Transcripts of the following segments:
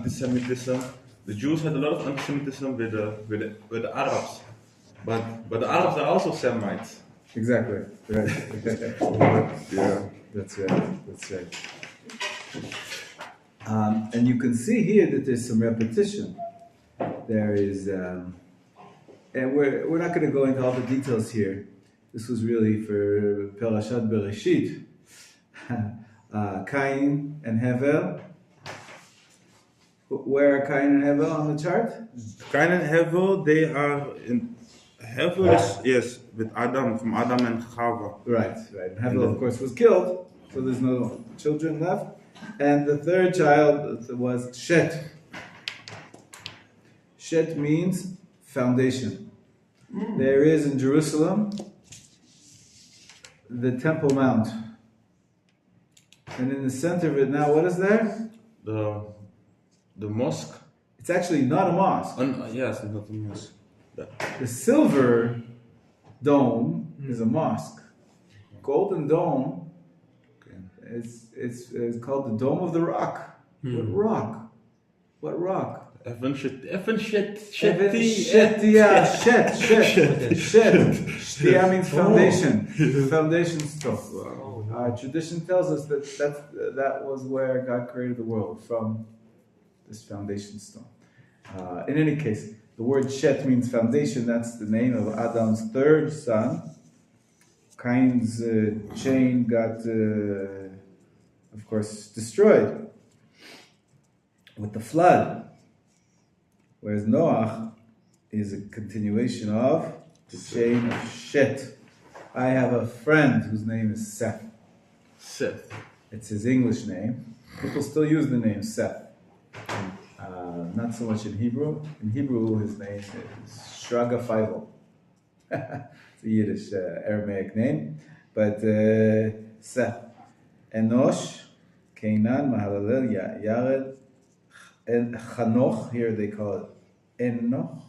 anti-Semitism. The Jews had a lot of anti-Semitism with the Arabs, but the Arabs are also Semites. Exactly. Right. Yeah, That's right. And you can see here that there's some repetition. There is, and we're not going to go into all the details here. This was really for Parashat Bereshit. Cain and Hevel. Where are Cain and Hevel on the chart? Cain and Hevel, they are in. Hevel is, yes, with Adam, from Adam and Chava. Right. And Hevel, of course, was killed, so there's no children left. And the third child was Shet. Shet means foundation. There is in Jerusalem the Temple Mount. And in the center of it now, what is there? The mosque. It's actually not a mosque. Yes, not a mosque. The silver dome is a mosque. Golden dome is called the Dome of the Rock. What rock? What rock? Shtia means foundation. Foundation stuff. Tradition tells us that was where God created the world, from this foundation stone. In any case, the word Shet means foundation. That's the name of Adam's third son. Cain's chain got, of course, destroyed with the flood. Whereas Noach is a continuation of the chain of Shet. I have a friend whose name is Seth. It's his English name. People still use the name Seth. Not so much in Hebrew. In Hebrew, his name is Shraga Feivel. It's a Yiddish Aramaic name. But Seth. Enosh, Canaan, Mahalalel, Yared, and Chanoch. Here they call it Enoch,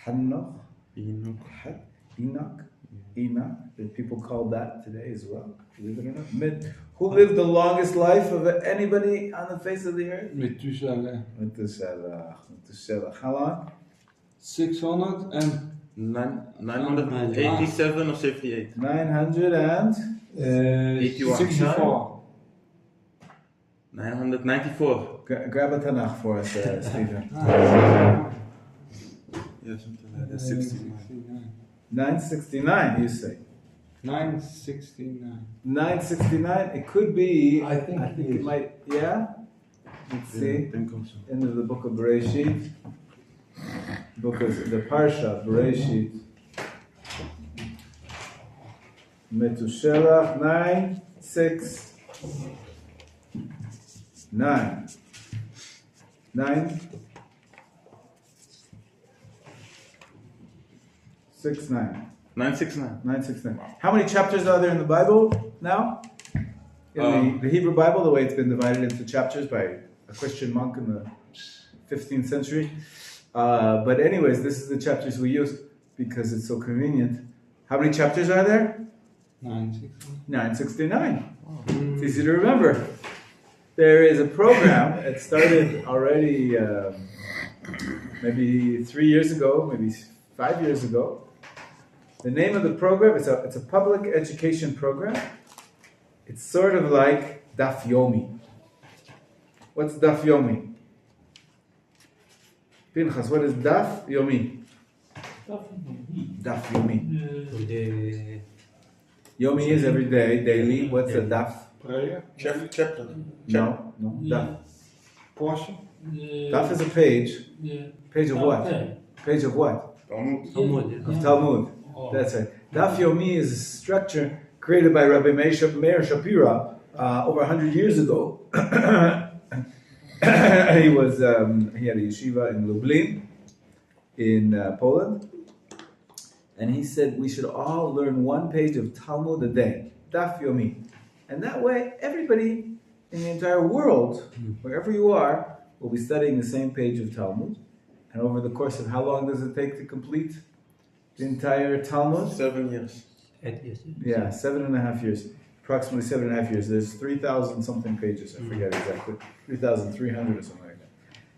Hanoch, Enoch. People call that today as well. Believe it or not. Who lived the longest life of anybody on the face of the earth? Methuselah. How long? 987 or 78. 964. 994. Grab a Tanakh for us, Stephen. Yes, something like that. 69. 969, you say? 969. 969. It could be. I think it might. Yeah. Let's see. Think also. End of the book of Bereshit. Book of the Parsha Bereshit. Methuselah 969. 969. How many chapters are there in the Bible now? In the Hebrew Bible, the way it's been divided into chapters by a Christian monk in the 15th century. But anyways, this is the chapters we use because it's so convenient. How many chapters are there? 969. It's easy to remember. There is a program. It started already maybe 3 years ago, maybe 5 years ago. The name of the program, it's a public education program. It's sort of like Daf Yomi. What's Daf Yomi? Pinchas, what is Daf Yomi? Daf Yomi. Yomi is every day, daily. What's a Daf? Prayer? Chapter. No, Daf. Portion? Daf is a page. Page of what? Page of what? Talmud. Of Talmud. That's right. Daf Yomi is a structure created by Rabbi Meir Shapira over 100 years ago. He had a yeshiva in Lublin, in Poland, and he said we should all learn one page of Talmud a day, Daf Yomi, and that way everybody in the entire world, wherever you are, will be studying the same page of Talmud. And over the course of how long does it take to complete the entire Talmud? 7 years. 8 years. Yeah, 7.5 years. Approximately 7.5 years. There's 3,000 something pages. I forget exactly. 3,300 or something like that.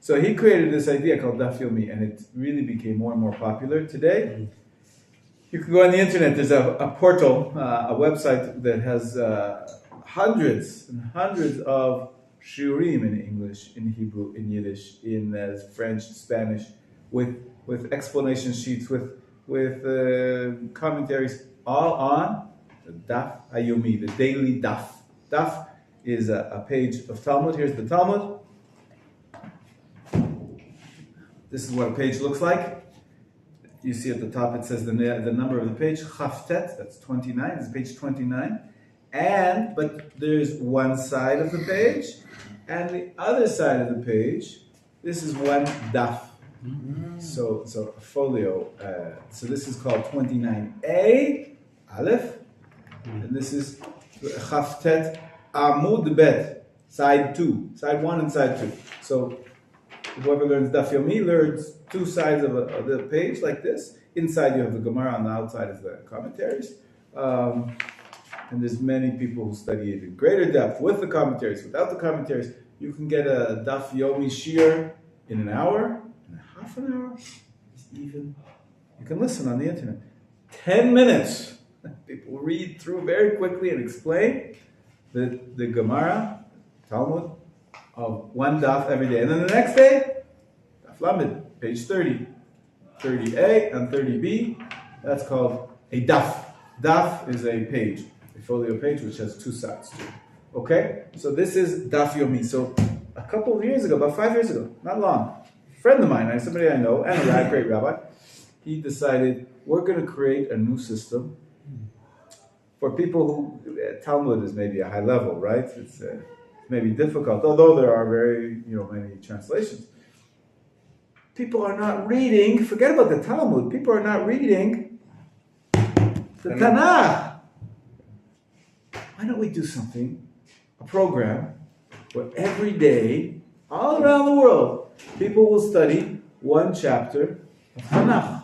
So he created this idea called Daf Yomi, and it really became more and more popular. Today, you can go on the internet. There's a portal, a website that has hundreds and hundreds of shiurim in English, in Hebrew, in Yiddish, in French, Spanish, with explanation sheets, with commentaries, all on the Daf Yomi, the daily Daf. Daf is a page of Talmud. Here's the Talmud. This is what a page looks like. You see at the top it says the number of the page, Chaftet, that's 29, it's page 29. But there's one side of the page, and the other side of the page, this is one daf. So a folio. So this is called 29a, Aleph, and this is Chaftet Amud Bet, side 2, side 1 and side 2. So whoever learns Daf Yomi learns two sides of the page like this. Inside you have the Gemara, on the outside is the commentaries. And there's many people who study it in greater depth with the commentaries, without the commentaries. You can get a Daf Yomi Shir in an hour, in half an hour, even. You can listen on the internet. 10 minutes. People read through very quickly and explain the Gemara, Talmud, of one daf every day. And then the next day, Daf Lamed, page 30. 30a and 30b, that's called a daf. Daf is a page, a folio page which has two sides to it. Okay? So this is Daf Yomi. So a couple of years ago, about 5 years ago, not long, a friend of mine, somebody I know, and a great rabbi, he decided we're going to create a new system for people who, Talmud is maybe a high level, right? It's maybe difficult, although there are very, many translations. People are not reading, forget about the Talmud, people are not reading the Tanakh. Why don't we do something, a program, where every day, all around the world, people will study one chapter of Tanakh.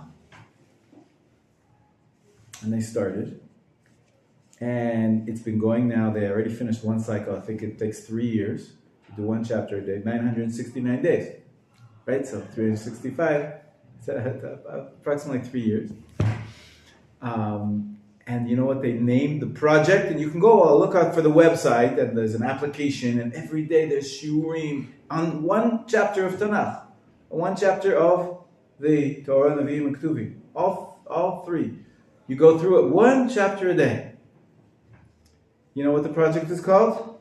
And they started. And it's been going now, they already finished one cycle, I think it takes 3 years to do one chapter a day, 969 days. Right, so 365, approximately 3 years. And you know what they named the project? And you can go look out for the website, and there's an application, and every day there's shiurim on one chapter of Tanakh, one chapter of the Torah, Nevi'im, and Ketuvim. All three. You go through it one chapter a day. You know what the project is called?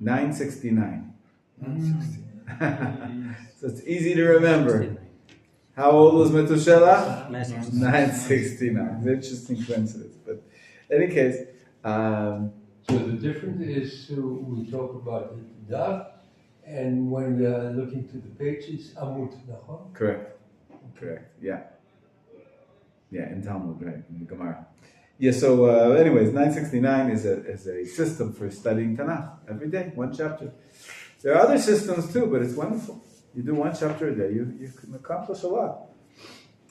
969. 969. So it's easy to remember. How old was Methuselah? 969. It's an interesting coincidence. But in any case... so the difference is, we talk about the daf, and when we are looking to the pages, amud, nachon? Correct, yeah. Yeah, in Talmud, right, in the Gemara. Yeah, so anyways, 969 is a system for studying Tanakh every day, one chapter. There are other systems too, but it's wonderful. You do one chapter a day, you can accomplish a lot.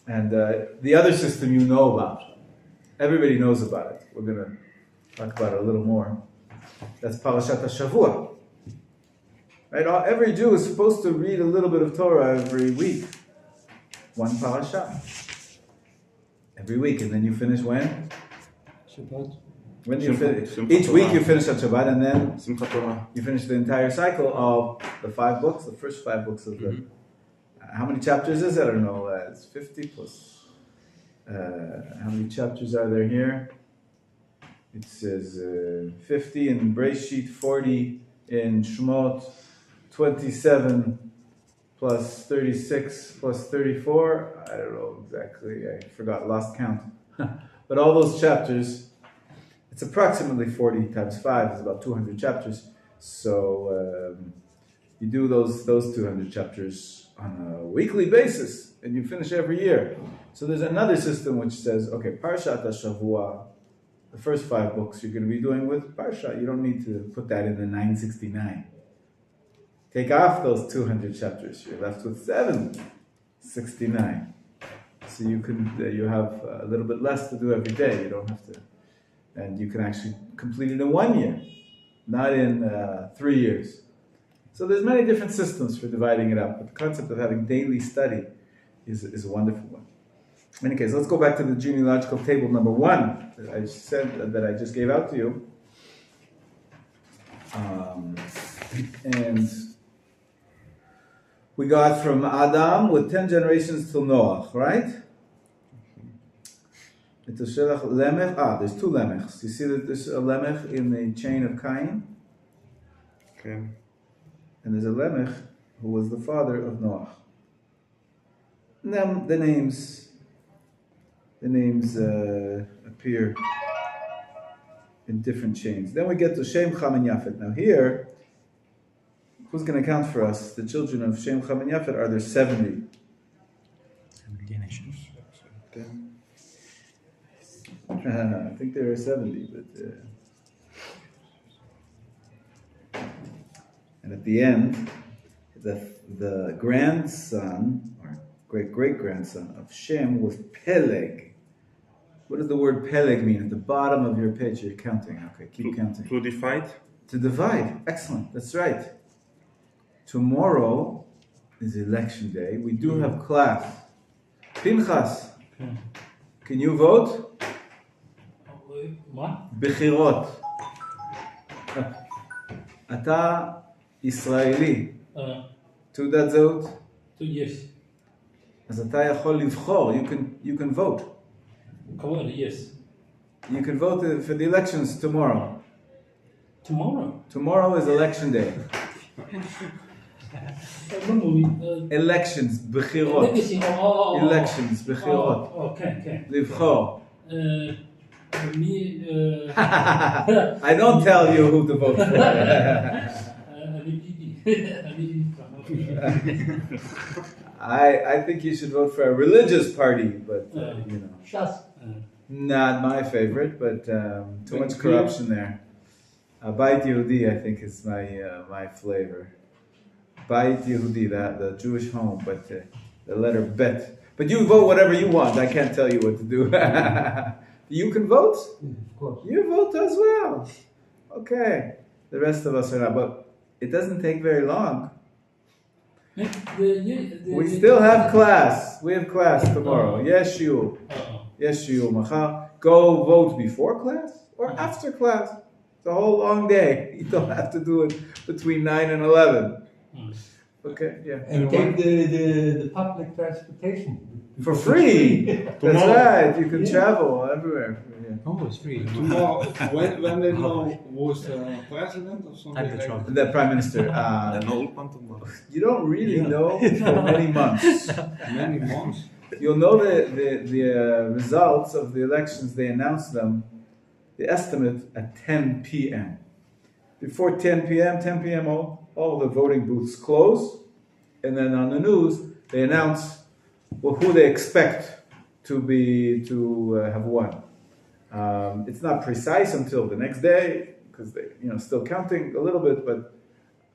And the other system you know about. Everybody knows about it. We're going to talk about it a little more. That's Parashat HaShavua. Right? Every Jew is supposed to read a little bit of Torah every week. One parasha. Every week. And then you finish when? Shabbat. When you finish, each week you finish at Shabbat, and then you finish the entire cycle of the 5 books, the first 5 books of the... how many chapters is it? I don't know. It's 50 plus... how many chapters are there here? It says 50 in Breshit, 40 in Shemot, 27 plus 36 plus 34. I don't know exactly. I forgot, lost count. But all those chapters... It's approximately 40 times 5 is about 200 chapters. So you do those 200 chapters on a weekly basis, and you finish every year. So there's another system which says, okay, Parshat HaShavua, the first 5 books you're going to be doing with Parsha. You don't need to put that in the 969. Take off those 200 chapters. You're left with 769. So you have a little bit less to do every day. You don't have to... And you can actually complete it in 1 year, not in 3 years. So there's many different systems for dividing it up, but the concept of having daily study is a wonderful one. In any case, let's go back to the genealogical table number 1 that I said that I just gave out to you. And we got from Adam with 10 generations till Noah, right? There's 2 Lemechs. You see that there's a Lemech in the chain of Cain? Okay. And there's a Lemech who was the father of Noah. And then the names appear in different chains. Then we get to Shem, Ham, and Yafet. Now here, who's going to count for us? The children of Shem, Ham, and Yafet, are there 70? 70 nations. Okay. I think there are 70, but... And at the end, the grandson, or great-great-grandson of Shem was Peleg. What does the word Peleg mean? At the bottom of your page, you're counting. Okay, keep counting. To divide? To divide. Excellent. That's right. Tomorrow is election day. We do have class. Pinchas, can you vote? What? Bechirot. אתה ישראלי. תעודת זהות? Yes. אז אתה יכול לבחור. You can vote. Come on, yes. You can vote for the elections tomorrow. Tomorrow? Tomorrow is election day. Elections, בחירות. Elections, בחירות. Okay. לבחור. Me, I don't tell you who to vote for. I think you should vote for a religious party, but you know. Shas. Not my favorite, but too much corruption there. Beit Yehudi, I think, is my flavor. Beit Yehudi, the Jewish home, but the letter Bet. But you vote whatever you want. I can't tell you what to do. You can vote? Of course. You vote as well. Okay. The rest of us are not, but it doesn't take very long. We still have class. We have class tomorrow. Yes, you. Yes, you. Machar. Go vote before class or after class. It's a whole long day. You don't have to do it between 9 and 11. Okay, yeah. And take the public transportation. For free. That's right. You can travel everywhere. Yeah. Oh, it's free. Tomorrow, when they know who's the president or something like that? The prime minister. You don't really know for many months. Many months. You'll know the results of the elections. They announce them, the estimate at 10 p.m. Before 10 p.m. all the voting booths close, and then on the news they announce who they expect to have won. It's not precise until the next day because they still counting a little bit,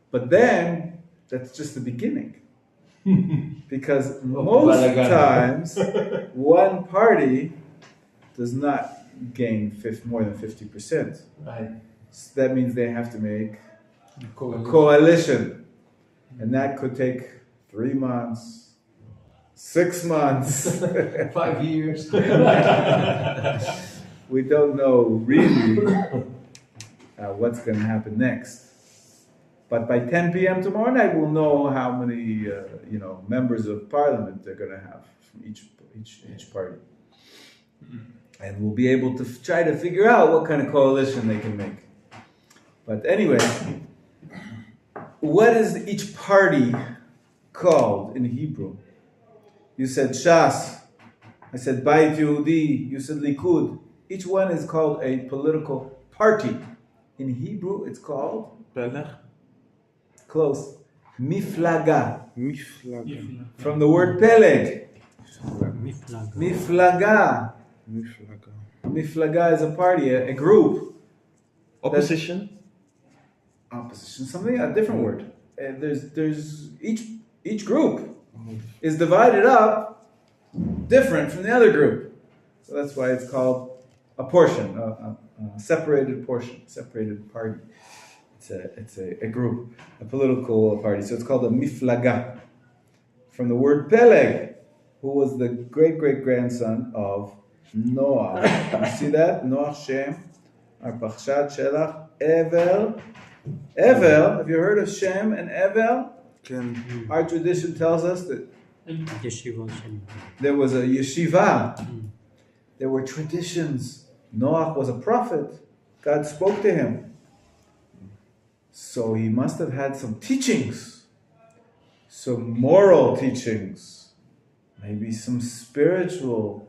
but then that's just the beginning. Because most times one party does not gain more than 50%. Right. So that means they have to make a coalition. And that could take 3 months, 6 months, 5 years. We don't know really what's going to happen next. But by 10 p.m. tomorrow night, we'll know how many members of parliament they're going to have from each party. And we'll be able to try to figure out what kind of coalition they can make. But anyway, what is each party called in Hebrew? You said Shas, I said Beit Yehudi, you said Likud. Each one is called a political party. In Hebrew, it's called close. Miflaga. From the word Peleg. Miflaga. Miflaga is a party, a group. Opposition? Opposition, something, a different word. There's each group is divided up different from the other group. So that's why it's called a portion, a separated portion, separated party, etc. It's a group, a political party. So it's called a miflaga, from the word Peleg, who was the great-great-grandson of Noah. You see that? Noah, Shem, Arpachshad, Shelach, Evel. Evel, have you heard of Shem and Evel? Our tradition tells us that there was a yeshiva. There were traditions. Noah was a prophet. God spoke to him. So he must have had some teachings, some moral teachings, maybe some spiritual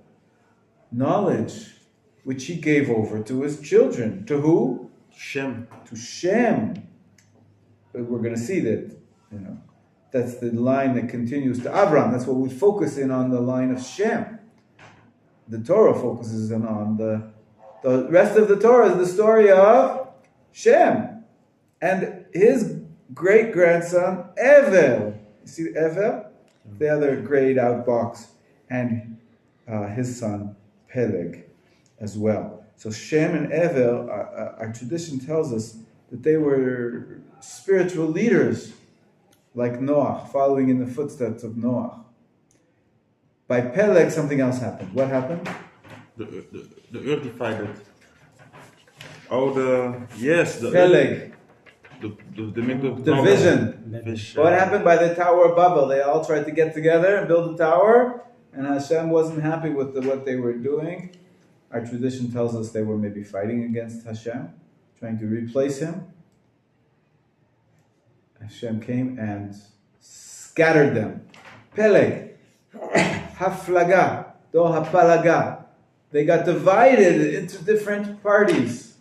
knowledge, which he gave over to his children. To who? Shem. To Shem. But we're going to see that, that's the line that continues to Abraham. That's what we focus in on, the line of Shem. The Torah focuses in on the rest of the Torah is the story of Shem and his great-grandson Evel. You see Evel? The other grayed out box. And his son Peleg as well. So Shem and Evel, our tradition tells us that they were spiritual leaders like Noah, following in the footsteps of Noah. By Peleg, something else happened. What happened? The earth divided. Oh, Peleg. The division. What happened by the Tower of Babel? They all tried to get together and build a tower, and Hashem wasn't happy with what they were doing. Our tradition tells us they were maybe fighting against Hashem, trying to replace him. Hashem came and scattered them. Peleg, Haflaga, Do Hapalaga. They got divided into different parties.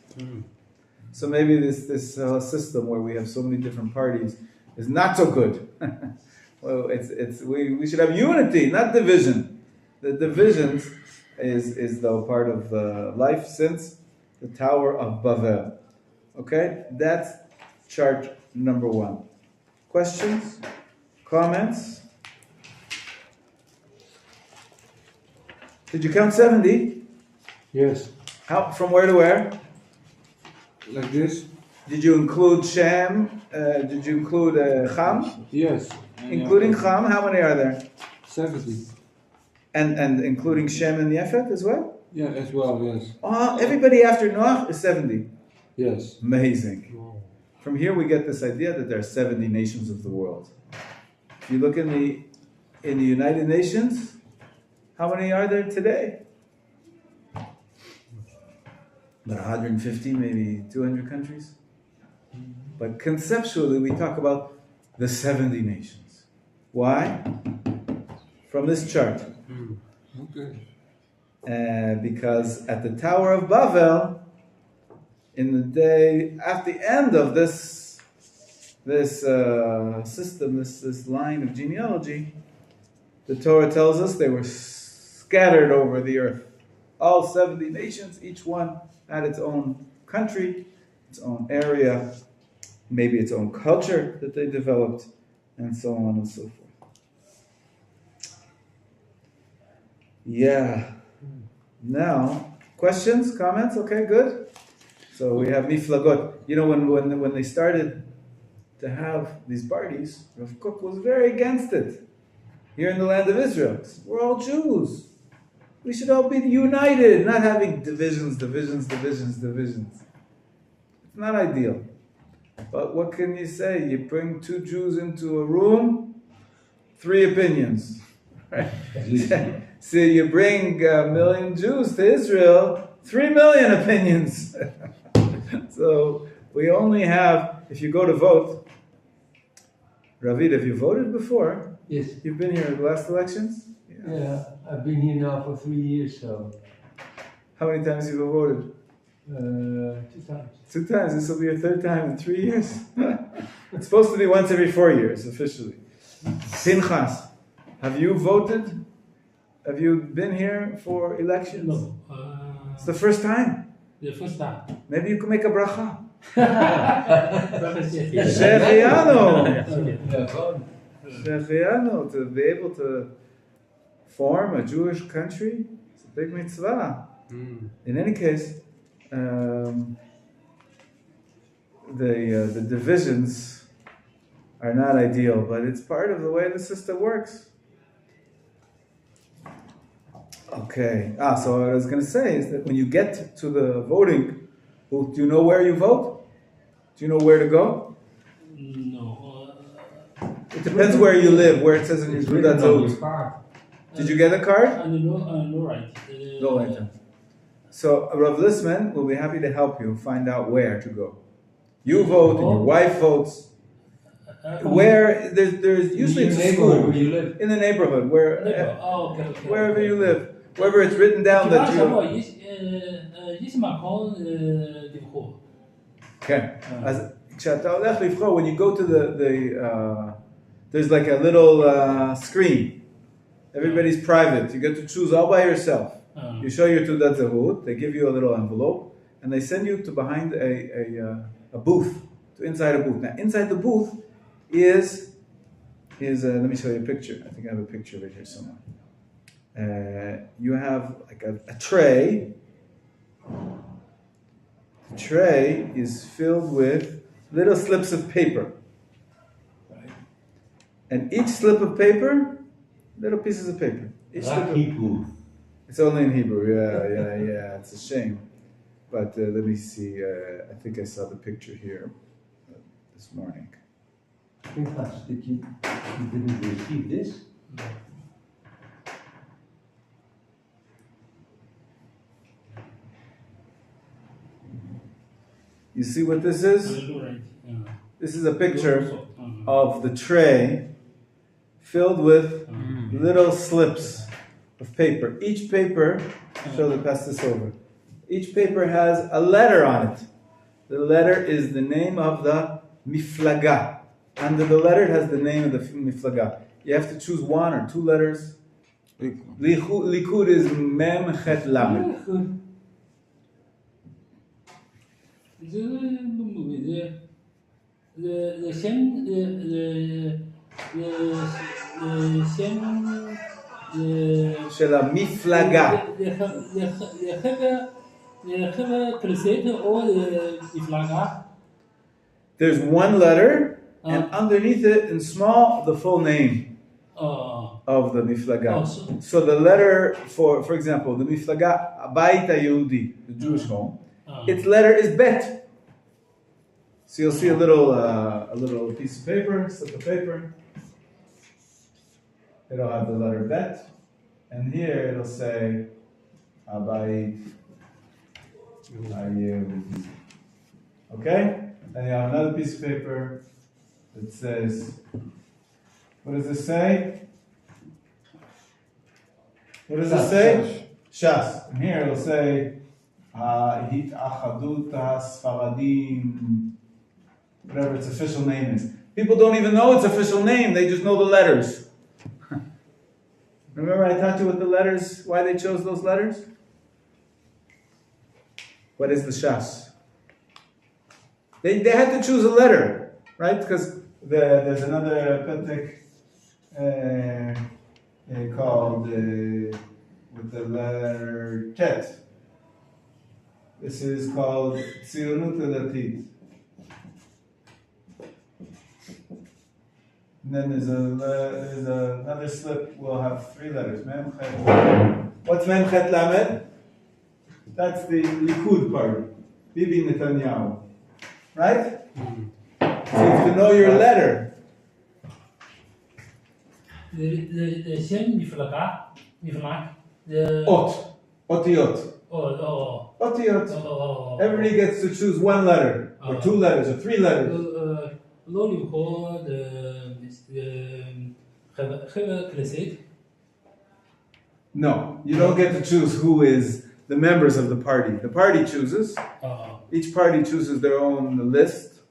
So maybe this system where we have so many different parties is not so good. Well, we should have unity, not division. The divisions is though part of life since the Tower of Babel. Okay, that's chart number 1. Questions? Comments? Did you count 70? Yes. How, from where to where? Like this? Did you include Shem? Did you include Ham? Yes. Including Ham, how many are there? 70. And including Shem and Yefet as well? Yeah, as well, yes. Everybody after Noah is 70. Yes. Amazing. From here we get this idea that there are 70 nations of the world. If you look in the United Nations, how many are there today? About 150, maybe 200 countries. But conceptually we talk about the 70 nations. Why? From this chart. Okay. Because at the Tower of Babel, in the day at the end of this system, this line of genealogy, the Torah tells us they were scattered over the earth. All 70 nations, each one had its own country, its own area, maybe its own culture that they developed, and so on and so forth. Yeah. Now, questions, comments? Okay, good. So we have miflagot. You know, when they started to have these parties, Rav Kook was very against it. Here in the land of Israel, we're all Jews. We should all be united, not having divisions. It's not ideal. But what can you say? You bring 2 Jews into a room, 3 opinions. Right? So you bring 1 million Jews to Israel, 3 million opinions. So we only have, if you go to vote, Ravid, have you voted before? Yes. You've been here at the last elections? Yeah, I've been here now for 3 years, so. How many times have you voted? 2 times. 2 times. This will be your 3rd time in 3 years. It's supposed to be once every 4 years, officially. Pinchas, have you voted? Have you been here for elections? No. It's the first time. The first time. Maybe you can make a bracha. Yes. Shechianu, to be able to form a Jewish country, it's a big mitzvah. In any case, the divisions are not ideal, but it's part of the way the system works. Okay. So what I was going to say is that when you get to the voting booth, do you know where you vote? Do you know where to go? No. It depends where you live, where it says in your Taudat Zahut. Did you get a card? No, right. No, right. So Rav Lissman will be happy to help you find out where to go. You vote and your wife votes. Where there's usually in the it's a neighborhood school where you live. in the neighborhood where Okay. wherever you live, wherever it's written down that you. Okay. As כשאתה הולך לבחור, when you go to the there's like a little screen. Everybody's private. You get to choose all by yourself. You show your Taudat Zahut. They give you a little envelope, and they send you to behind a booth, to inside a booth. Now, inside the booth is let me show you a picture. I think I have a picture of it here somewhere. You have like a tray. The tray is filled with little slips of paper. And each slip of paper, little pieces of paper. Hebrew. It's only in Hebrew, yeah. It's a shame. But let me see. I think I saw the picture here this morning. Pinchas, you didn't receive this? You see what this is? This is a picture of the tray filled with little slips of paper. Each paper, pass this over. Each paper has a letter on it. The letter is the name of the miflaga. Under the letter it has the name of the miflaga. You have to choose one or two letters. Likud is mem chet lamed. של המפלגה. There's one letter, and underneath it, in small, the full name of the miflaga. So the letter, for example, the miflaga, Abait HaYehudi, the Jewish home, its letter is Bet. So you'll see a little piece of paper, slip of paper. It'll have the letter Bet, and here it'll say Abait HaYehudi. Okay? And you have another piece of paper that says, what does it say? What does it say? Shas. And here it'll say Hitachadut HaSfaradim, whatever its official name is. People don't even know its official name, they just know the letters. Remember I taught you what the letters, why they chose those letters? What is the Shas? They had to choose a letter, right? Because there's another Pentek called with the letter Tet. This is called Tzionut Elatit. And then there's another slip. We'll have three letters. Mem Chet Lamed. What's Mem Chet Lamed? That's the Likud party. Bibi Netanyahu. Right? So you have to know your letter. The same miflag. Otiyot. Otiyot. Everybody gets to choose one letter, or two letters, or three letters. No, you don't get to choose who is the members of the party. The party chooses. Each party chooses their own list,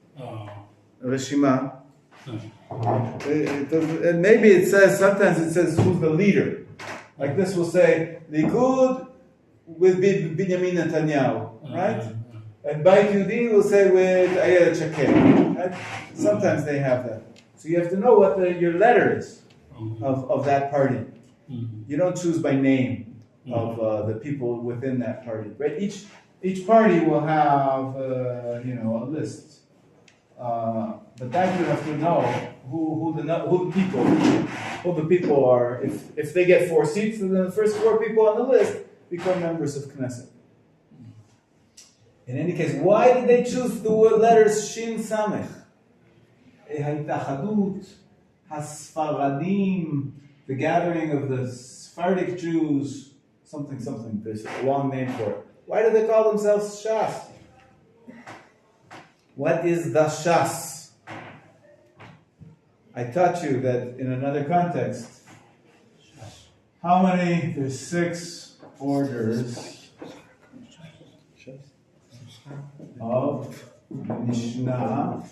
Reshima. And maybe sometimes it says who's the leader. Like this will say, Likud with Binyamin Netanyahu, right? And Beit Yehudi will say with Ayelet Shaked, right? Sometimes they have that. So you have to know what your letter is of that party. You don't choose by name of the people within that party, right? Each party will have, a list but that you have to know who the people are. If they get 4 seats, then the first 4 people on the list become members of Knesset. In any case, why did they choose the letters Shin Samech? Ha'itachadut, Hasfaradim, the gathering of the Sephardic Jews, something. There's a long name for it. Why do they call themselves Shas? What is the Shas? I taught you that in another context. How many? There's 6 orders of Mishnah.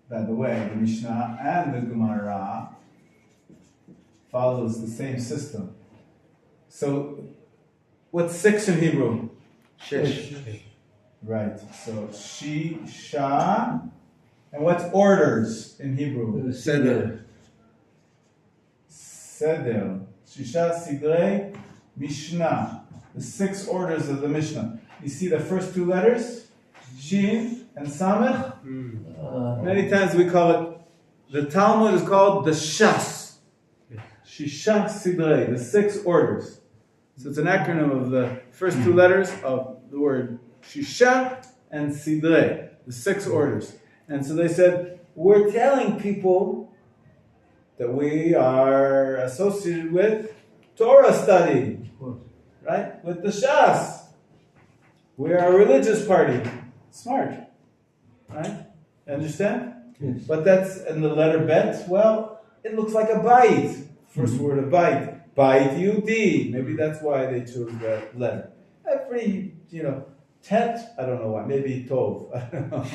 By the way, the Mishnah and the Gemara follows the same system. So, what's 6 in Hebrew? Shesh. Right. So, Sha, and what's orders in Hebrew? Seder. Seder. Shisha Sidrei Mishnah. The 6 orders of the Mishnah. You see the first 2 letters? Shin and Samech. Many times we call it, the Talmud is called the Shas. Shisha Sidrei, the 6 orders. So it's an acronym of the first 2 letters of the word Shisha and Sidrei, the 6 orders. And so they said, we're telling people that we are associated with Torah study, right? With the Shas. We are a religious party. Smart, right? Understand? Yes. But that's in the letter Bet. Well, it looks like a bait. First word of bait. Bait Yudi. Maybe that's why they chose that letter. Every, tet, I don't know why. Maybe Tov. I don't know.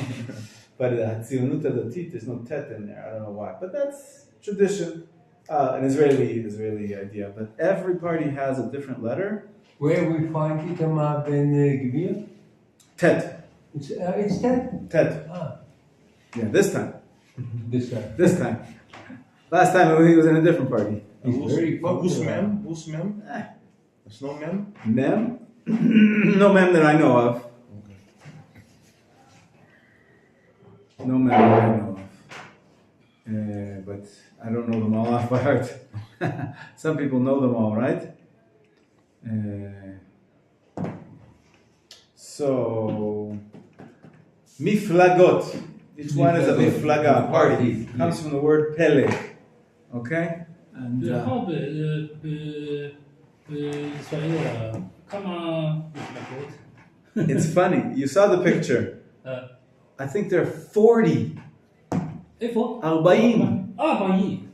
But Tzionut Datit, there's no tet in there. I don't know why. But that's tradition. An Israeli idea. But every party has a different letter. Where we find Itamar ben Gvir? Tet. It's 10? Tet. Ah, Yeah, this time. this time. This time. Last time he was in a different party. It's very popular. Who's mem? There's no mem? Mem? No mem that I know of. No mem that I know of. But I don't know them all off by heart. Some people know them all, right? So, miflagot. Each one is a miflaga, a party. Comes from the word pele. Okay? And how בישראל, כמה מפלגות? it's funny. You saw the picture. I think there are 40. איפה? 40.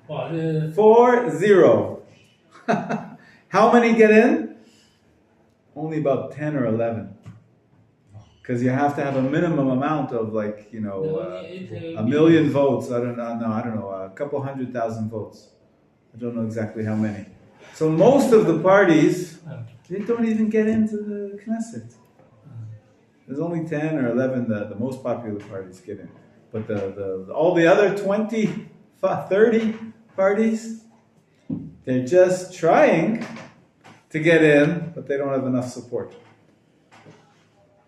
40. וואו, זה... 40. How many get in? Only about 10 or 11. Because you have to have a minimum amount of a million votes. I don't know, a couple 100,000 votes. I don't know exactly how many. So most of the parties, they don't even get into the Knesset. There's only 10 or 11 the most popular parties get in. But all the other 20, 30 parties, they're just trying to get in, but they don't have enough support.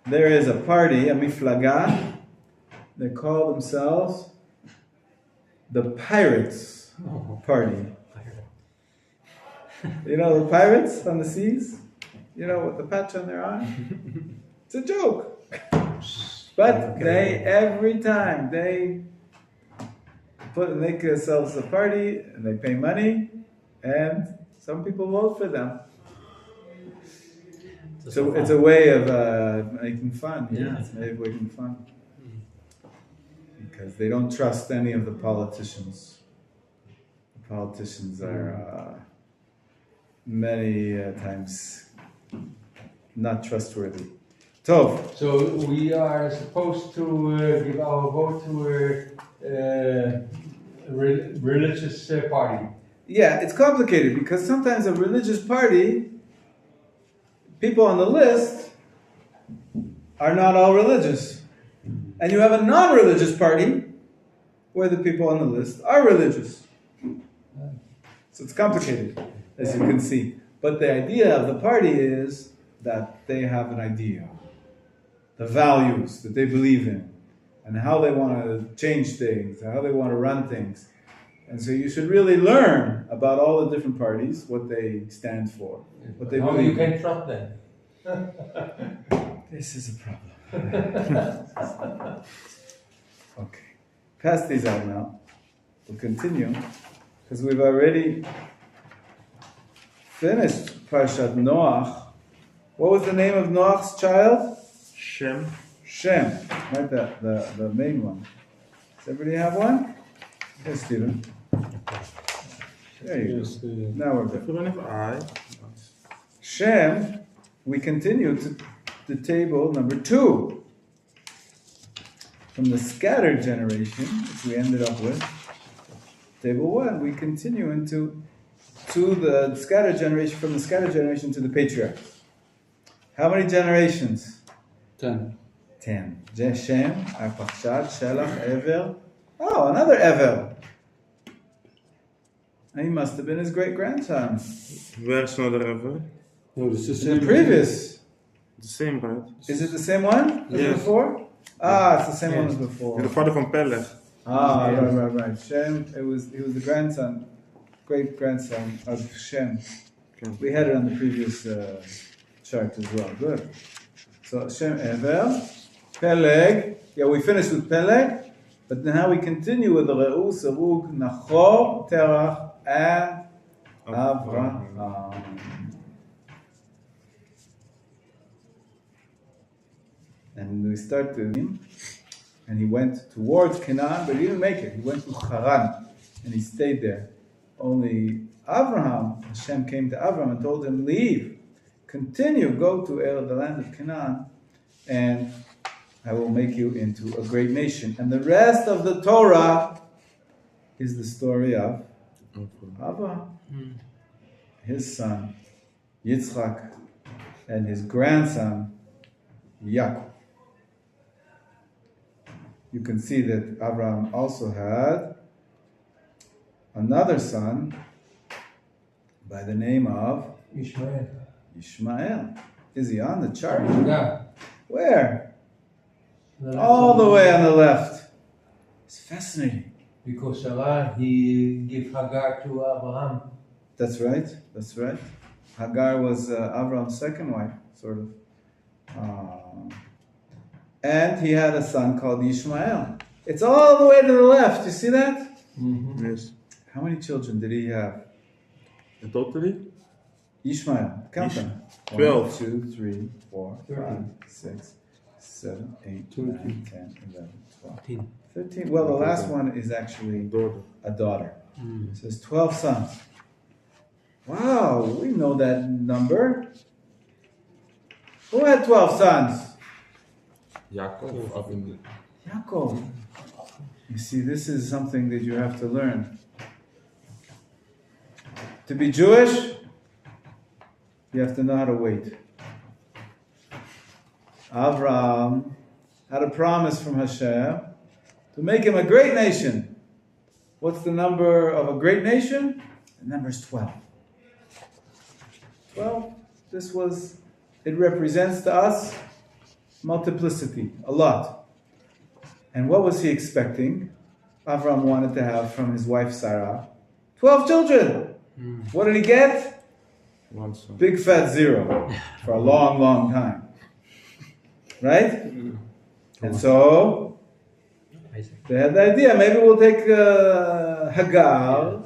There is a party, a miflaga, they call themselves the Pirates Party. You know the pirates on the seas? You know, with the patch on their eye? It's a joke. But every time they make themselves a party and they pay money, and some people vote for them. So it's a way of making fun. Yeah, it's a way of making fun. Because they don't trust any of the politicians. The politicians are many times not trustworthy. Tov. So we are supposed to give our vote to a religious party. Yeah, it's complicated because sometimes a religious party, people on the list are not all religious. And you have a non-religious party where the people on the list are religious. So it's complicated, as you can see. But the idea of the party is that they have an idea. the values that they believe in, and how they want to change things, how they want to run things. And so you should really learn about all the different parties, what they stand for, what they How believe you in. can trust them. This is a problem. Okay. Pass these out now. We'll continue, because we've already finished Parshat Noach. What was the name of Noach's child? Shem. Shem. Right, the main one. Does everybody have one? Yes, Stephen. There you go. Now we're good. Everyone have I. Shem, we continue to the table number 2. From the scattered generation, which we ended up with, table 1, we continue into the scattered generation, from the scattered generation to the patriarchs. How many generations? 10. 10. Shem, Arpachshad, Shelach, Ever. Oh, another Ever. And he must have been his great-grandson. Where's another ever? No, this is The previous. The same, right? Is it the same one as Yes. before? Ah, it's the same one as before. The father from Peleg. Ah, right. Shem, he was the grandson, great-grandson of Shem. Okay. We had it on the previous chart as well. Good. So Shem, Ever, Peleg. Yeah, we finished with Peleg, but now we continue with the Reu, Serug, Nachor, Terach, and Avraham. And we start to him, and he went towards Canaan, but he didn't make it. He went to Haran, and he stayed there. Only Avraham, Hashem came to Avraham and told him, leave, continue, go to the land of Canaan, and I will make you into a great nation. And the rest of the Torah is the story of Avraham, his son, Yitzchak, and his grandson, Yaakov. You can see that Abraham also had another son by the name of Ishmael. Is he on the chart? Yeah. Where? All the way on the left. It's fascinating. Because Sarah, he gave Hagar to Abraham. That's right. Hagar was Abraham's second wife, sort of. And he had a son called Ishmael. It's all the way to the left. You see that? Mm-hmm. Yes. How many children did he have? Totally? Ishmael. Count them. 12. 1, 2, 3, 4, 5, 13. 6, 7, 8, 13. 9, 10, 11, 12. 13. 13. Well, the last one is actually Daughter. a daughter. So there's 12 sons. Wow, we know that number. Who had 12 sons? Yaakov. Yaakov. You see, this is something that you have to learn. To be Jewish, you have to know how to wait. Avraham had a promise from Hashem to make him a great nation. What's the number of a great nation? The number is 12. 12, it represents to us multiplicity, a lot. And what was he expecting? Avraham wanted to have from his wife Sarah 12 children. What did he get? One son. Big fat 0 for a long, long time. Right? And so they had the idea, maybe we'll take Hagar,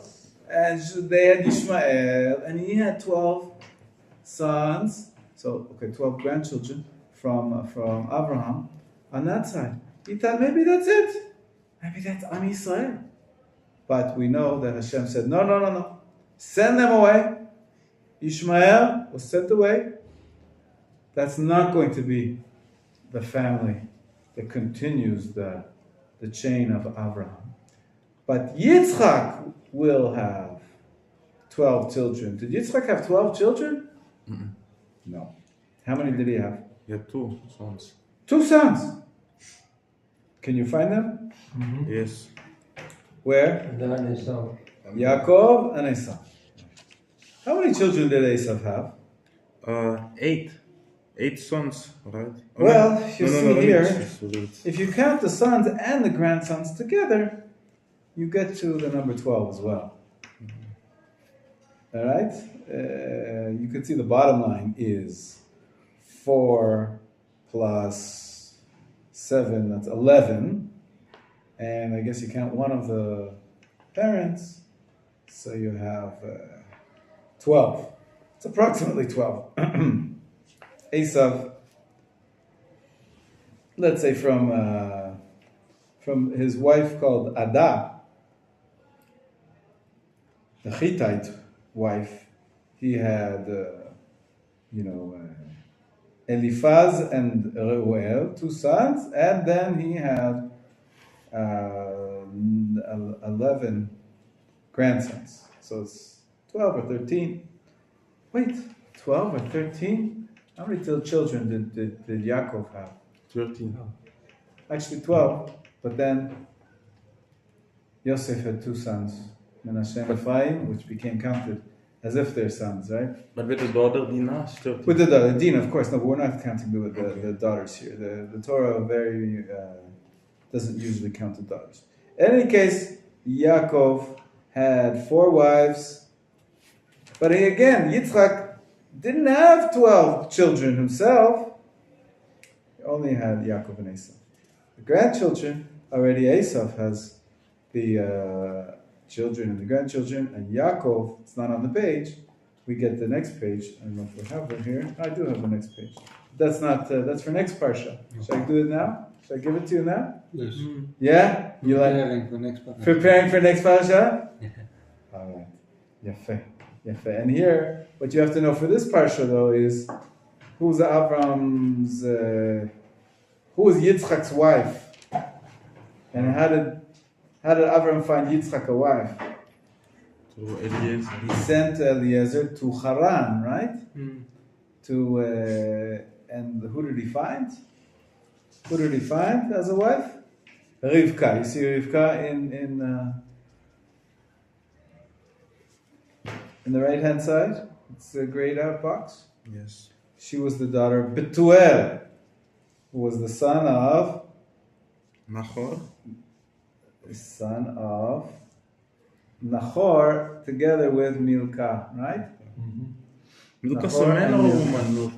and they had Ishmael, and he had 12 sons, 12 grandchildren from Abraham on that side. He thought maybe that's it. Maybe that's Am Yisrael. But we know that Hashem said, no. Send them away. Ishmael was sent away. That's not going to be the family that continues the chain of Abraham. But Yitzchak will have 12 children. Did Yitzchak have 12 children? Mm-mm. No. How many did he have? He had 2 sons. 2 sons. Can you find them? Mm-hmm. Yes. Where? And then Esau. Yaakov and Esau. How many children did Esau have? 8. 8 sons, right? Well, you see here, lineage. if you count the sons and the grandsons together, you get to the number 12 as well. All right? You can see the bottom line is 4 plus 7, that's 11. And I guess you count one of the parents, so you have 12. It's approximately 12. Esav, let's say from his wife called Ada, the Hittite wife, he had, Eliphaz and Reuel, 2 sons, and then he had 11 grandsons. So it's 12 or 13. Wait, 12 or 13? How many children did Yaakov have? 13. Actually 12, but then Yosef had 2 sons, Menachem and Ephraim, which became counted as if they're sons, right? But with the daughter Dinah, 13. With the daughter, Dinah, of course. No, but we're not counting the daughters here. The Torah doesn't usually count the daughters. In any case, Yaakov had 4 wives, but Yitzchak didn't have 12 children himself. He only had Yaakov and Esau. The grandchildren, already Esau has the children and the grandchildren, and Yaakov, it's not on the page. We get the next page. I don't know if we have it here. I do have the next page. That's not. That's for next parsha. Should I do it now? Should I give it to you now? Yes. Yeah. You Preparing for next parsha. preparing for next parsha? All right. Yafeh. And here, what you have to know for this parsha though is who's Avram's, who was Yitzchak's wife, and how did Avram find Yitzchak a wife? To Eliezer. He sent Eliezer to Haran, right? And who did he find? Who did he find as a wife? Rivka. You see Rivka in the right-hand side? It's a grayed out box. Yes. She was the daughter of Betuel, who was the son of Nahor, together with Milcah, right? Milcah's a man or a woman?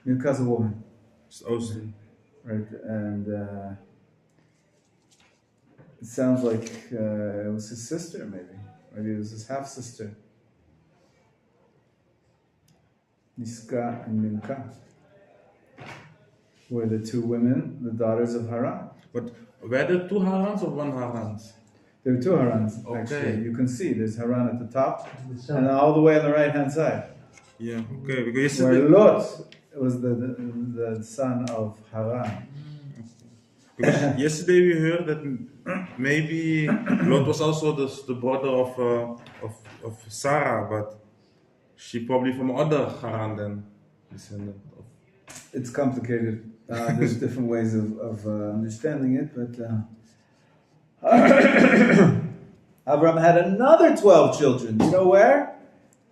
Milcah's a woman. It's also. Right, and it sounds like it was his sister, maybe. Maybe it was his half-sister. Niska and Milcah were the 2 women, the daughters of Haran. But were there 2 Harans or 1 Harans? There were 2 Harans, actually. Okay. You can see there's Haran at the top and all the way on the right-hand side. Yeah, okay. Because Where yesterday, Lot was the son of Haran. because yesterday we heard that maybe Lot was also the brother of Sarah, but she probably from other Haran then, descendant of. It's complicated. There's different ways of understanding it, but Abraham had another 12 children. You know where?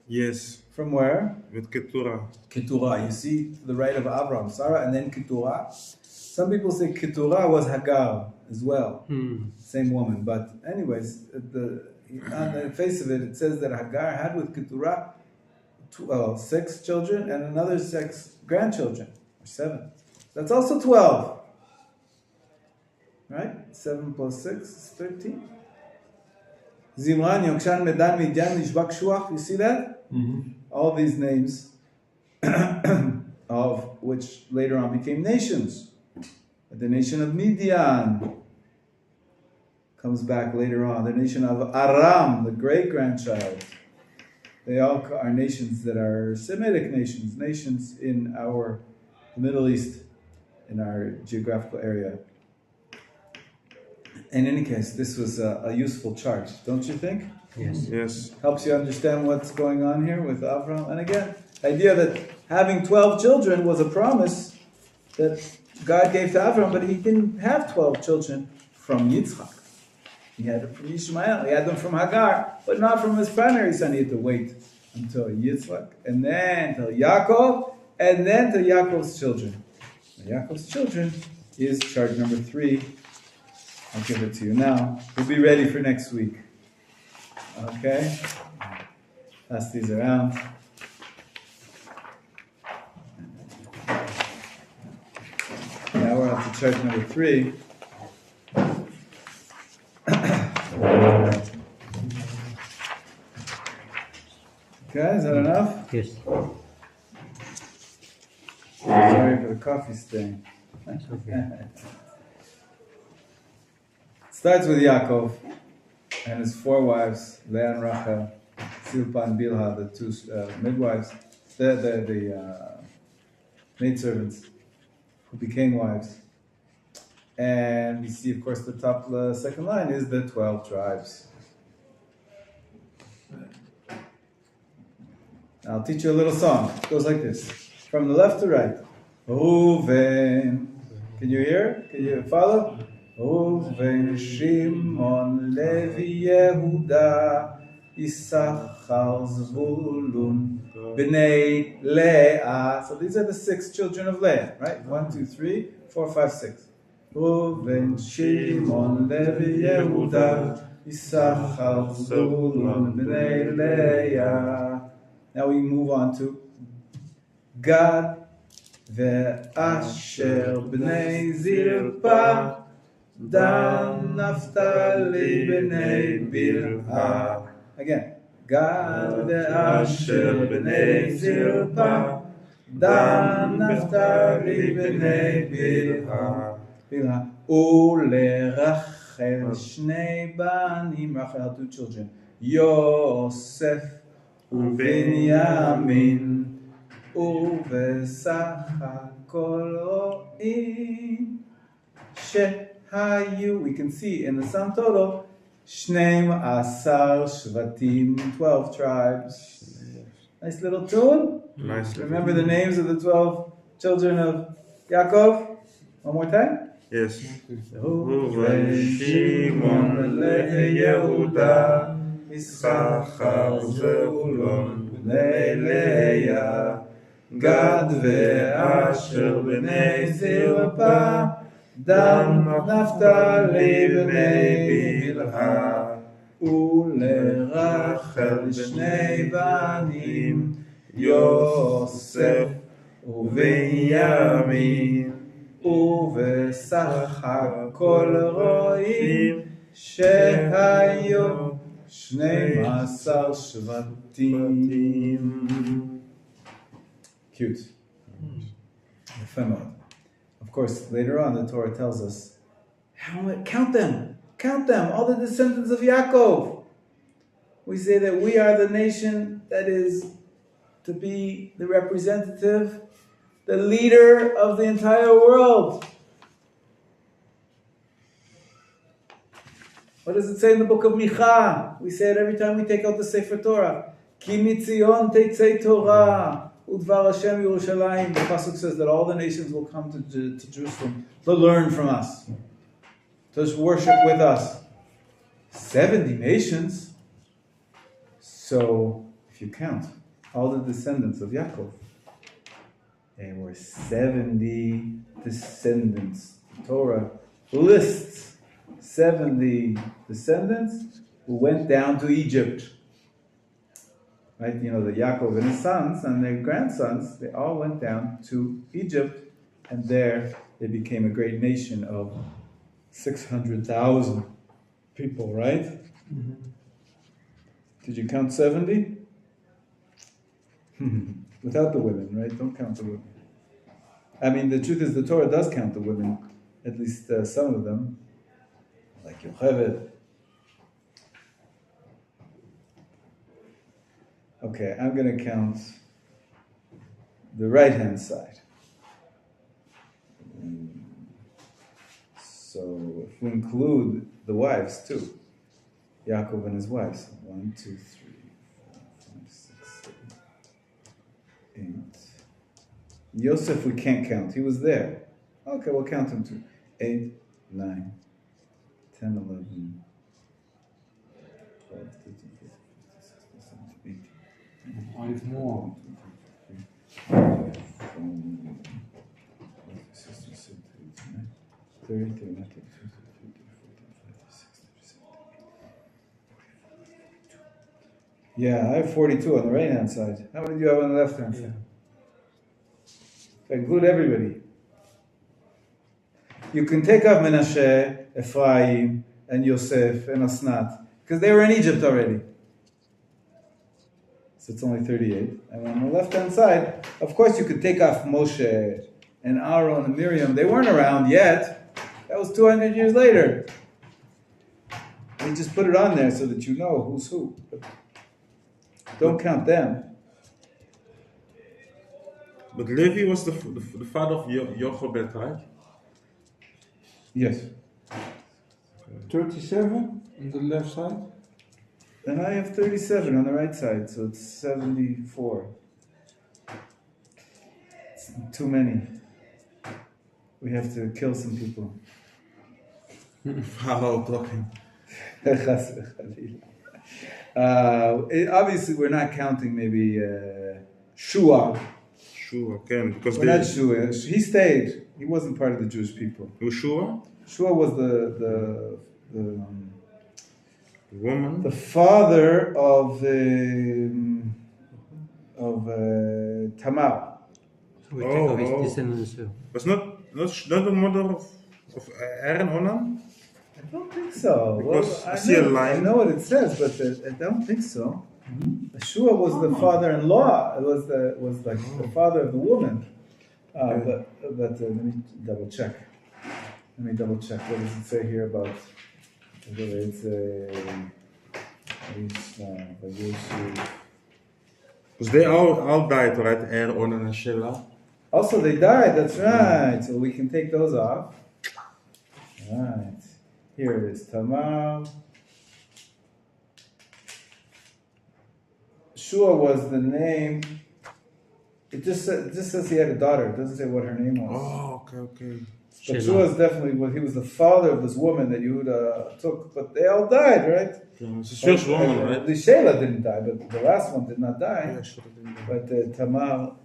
Yes, From where? with Keturah. Keturah. You see to the right of Abraham, Sarah, and then Keturah. Some people say Keturah was Hagar as well, same woman. But anyways, on the face of it, it says that Hagar had with Keturah 6 children and another 6 grandchildren, or 7. That's also 12. Right? 7 plus 6 is 13. Zimran, Yokshan, Medan, Midian, Lishbak, Shuach. You see that? All these names, of which later on became nations. The nation of Midian comes back later on. The nation of Aram, the great-grandchild. They all are nations that are Semitic nations in the Middle East, in our geographical area. In any case, this was a useful chart, don't you think? Yes. Helps you understand what's going on here with Abraham. And again, the idea that having 12 children was a promise that God gave to Abraham, but he didn't have 12 children from Yitzchak. He had them from Ishmael, he had them from Hagar, but not from his primary son. He had to wait until Yitzchak, and then until Yaakov, and then to Yaakov's children. Yaakov's children is chart number 3. I'll give it to you now. We'll be ready for next week. Okay? Pass these around. Now we're on to chart number 3. Okay, is that enough? Yes. Sorry for the coffee stain. Starts with Yaakov and his 4 wives, Leah and Rachel, Silpa and Bilha, the 2 midwives, the maidservants who became wives. And we see, of course, the second line is the 12 tribes. I'll teach you a little song. It goes like this. From the left to right. Reuven. Can you hear? Can you follow? Reuven, Shimon, Levi, Yehuda, Issachar, Zvulun, Bnei Leah. So these are the 6 children of Leah, right? 1, 2, 3, 4, 5, 6. Reuven, Shimon, Levi, Yehuda, Issachar, Zvulun, Bnei Leah. Now we move on to Gad ve'asher b'nei Zilpa, Dan Naftali b'nei Bilha. Again, Gad ve'asher b'nei Zilpa, Dan Naftali b'nei Bilha. Ulerachel shnei banim. Rachel had 2 children, Yosef ובנימין ובסך הכל רואים שהיו, we can see in the sum total, 12 שבטים, 12 tribes. Nice little tune. Nice. Remember the names of the 12 children of Yaakov? One more time. Yes. Reuven, Shimon, Levi, Yehuda, Issachar, Zvulun, Bnei Leah, Gad ve'asher b'nei Zilpa, Dan Naftali b'nei Bilha, ulerachel shnei banim, Yosef ובנימין, ובסך הכל רואים שהיו 12 שבטים. Cute. Of course, later on the Torah tells us, count them, all the descendants of Yaakov. We say that we are the nation that is to be the representative, the leader of the entire world. What does it say in the book of Micha? We say it every time we take out the Sefer Torah. Ki mitzion teitzei Torah, udvar Hashem Yerushalayim. The pasuk says that all the nations will come to Jerusalem to learn from us, to worship with us. 70 nations. So, if you count all the descendants of Yaakov, there were 70 descendants. The Torah lists 70 descendants who went down to Egypt. Right? You know, the Yaakov and his sons and their grandsons, they all went down to Egypt, and there they became a great nation of 600,000 people, right? Mm-hmm. Did you count 70? Without the women, right? Don't count the women. I mean, the truth is the Torah does count the women, at least some of them, like Yocheved. Okay, I'm going to count the right-hand side. So if we include the wives too, Yaakov and his wives, 1, 2, 3, 4, 5, 6, 7, 8. Yosef we can't count, he was there. Okay, we'll count him too. 8, 9, 10, 11, 12, 13, 14, 15, 16, 17, 18. 5 more. 1, 2, 3, 4, 5. 33, 19, 15, yeah, I have 42 on the right hand side. How many do you have on the left hand side? Include everybody. You can take off Menachem, Ephraim, and Yosef, and Asnat, because they were in Egypt already. So it's only 38. And on the left-hand side, of course you could take off Moshe, and Aaron, and Miriam. They weren't around yet. That was 200 years later. We just put it on there so that you know who's who. But don't count them. But Levi was the father of Jochebed, right? Yes. 37 on the left side. And I have 37 on the right side, so it's 74. It's too many. We have to kill some people. Pharaoh talking. Obviously, we're not counting maybe Shua. Sure, okay, because We're not Shua. He stayed. He wasn't part of the Jewish people. Yeshua, Shua was the woman, the father of Tamar. So we take off his oh. descendants too. was not the mother of Aaron Onan? I don't think so. Because Well, I see a line. I know what it says, but I don't think so. Shua was the father-in-law. It was like the father of the woman. But let me double check. What does it say here about? It's Because they all died, right? Aaron Onan and Shelah. also, they died. That's right. So we can take those off. Right. Here it is. Tamar. Shua was the name. It just says he had a daughter. It doesn't say what her name was. Oh, okay. But Shua is definitely he was the father of this woman that Yehuda took. But they all died, right? Yeah, it's his first woman, right? The Shelah didn't die, but the last one did not die. Yeah, sure. But Tamar,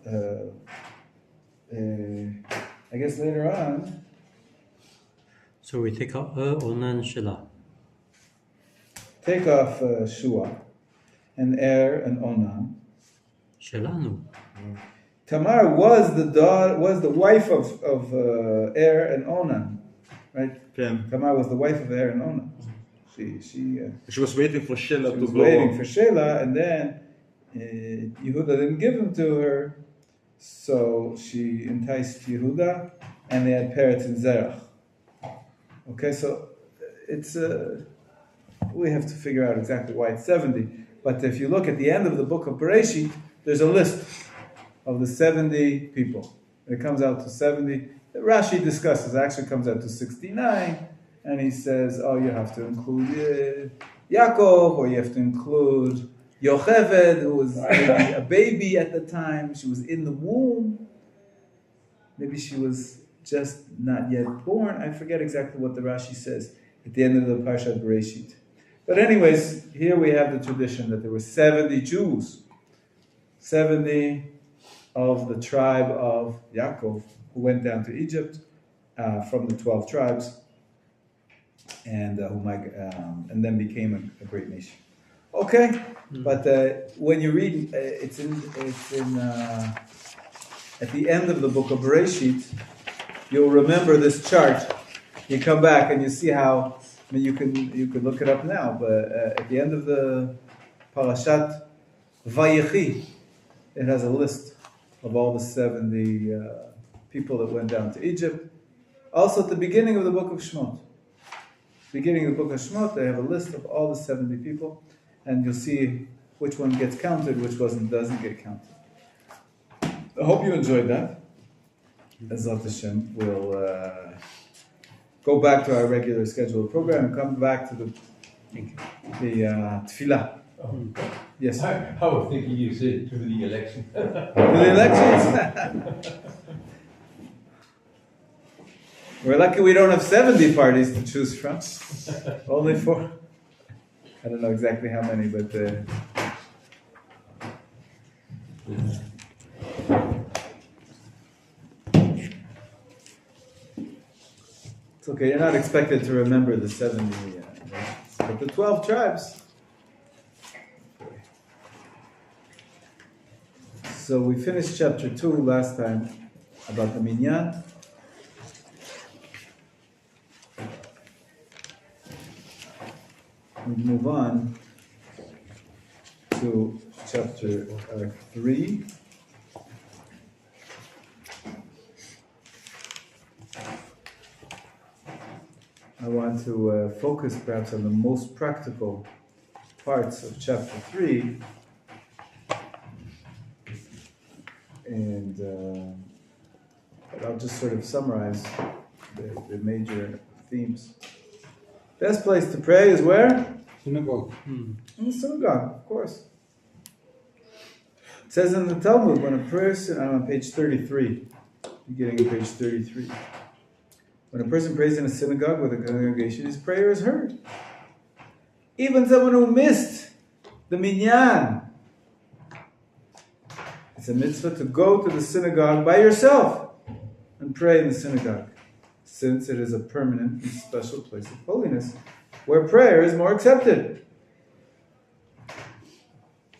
I guess later on. So we take out Onan Shelah. Take off Shua and Er and Onan. Shelah no. Tamar was the wife of Er and Onan, right? Okay. Tamar was the wife of Er and Onan. She She was waiting for Shelah to was go. waiting for Shelah, and then Yehuda didn't give him to her, so she enticed Yehuda, and they had Peretz and Zerach. Okay, so it's we have to figure out exactly why it's 70. But if you look at the end of the book of Bereshit, there's a list of the 70 people. It comes out to 70. Rashi discusses, actually comes out to 69, and he says, oh, you have to include Yaakov, or you have to include Yocheved, who was maybe a baby at the time. She was in the womb. Maybe she was just not yet born. I forget exactly what the Rashi says at the end of the Parshat Bereshit. But anyways, here we have the tradition that there were 70 Jews, 70 of the tribe of Yaakov, who went down to Egypt from the 12 tribes, and and then became a great nation. Okay, but when you read, it's in at the end of the book of Bereshit, you'll remember this chart. You come back and you see how. I mean, you could look it up now, but at the end of the Parashat Vayechi, it has a list of all the 70 people that went down to Egypt. Also, at the beginning of the book of Shemot, they have a list of all the 70 people, and you'll see which one gets counted, which doesn't get counted. I hope you enjoyed that. Ezrat Hashem, we'll go back to our regular scheduled program and come back to the tefillah. Yes. I was thinking you said to the election. To the elections. We're lucky we don't have 70 parties to choose from. Only 4. I don't know exactly how many, but it's okay. Okay, you're not expected to remember the 70 nations, but the 12 tribes. So we finished chapter 2 last time about the minyan. We move on to chapter 3. I want to focus perhaps on the most practical parts of chapter 3. And but I'll just sort of summarize the major themes. Best place to pray is where? Synagogue. In the synagogue, of course. It says in the Talmud, when a person, I'm on page 33, beginning of page 33. When a person prays in a synagogue with a congregation, his prayer is heard. Even someone who missed the minyan. It's a mitzvah to go to the synagogue by yourself and pray in the synagogue, since it is a permanent and special place of holiness, where prayer is more accepted.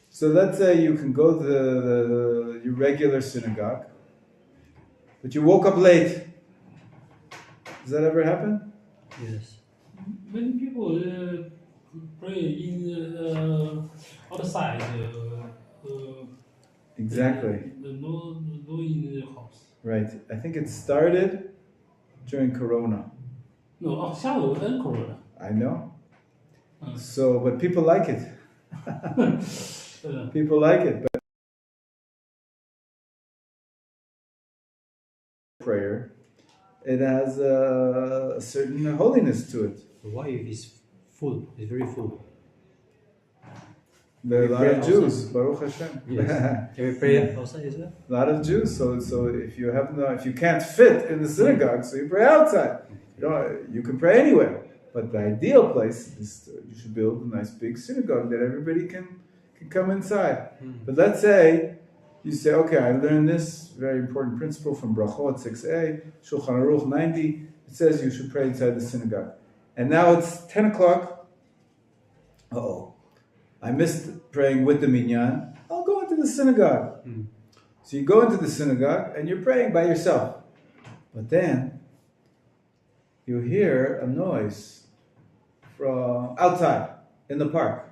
So let's say you can go to your regular synagogue, but you woke up late. Does that ever happen? Yes. Many people pray in outside. Exactly. No in the house. Right. I think it started during Corona. No, 下午的 corona. I know. So, but people like it. People like it. But prayer, it has a certain holiness to it. Why if it's full? It's very full. There are a lot of Jews, Baruch Hashem. Yes. Can we pray outside as well? A lot of Jews. So if you can't fit in the synagogue, so you pray outside. You can pray anywhere. But the ideal place is you should build a nice big synagogue that everybody can come inside. But let's say you say, okay, I learned this very important principle from Brachot 6a, Shulchan Aruch 90. It says you should pray inside the synagogue. And now it's 10 o'clock. Uh-oh. I missed praying with the minyan. I'll go into the synagogue. So you go into the synagogue and you're praying by yourself. But then you hear a noise from outside in the park.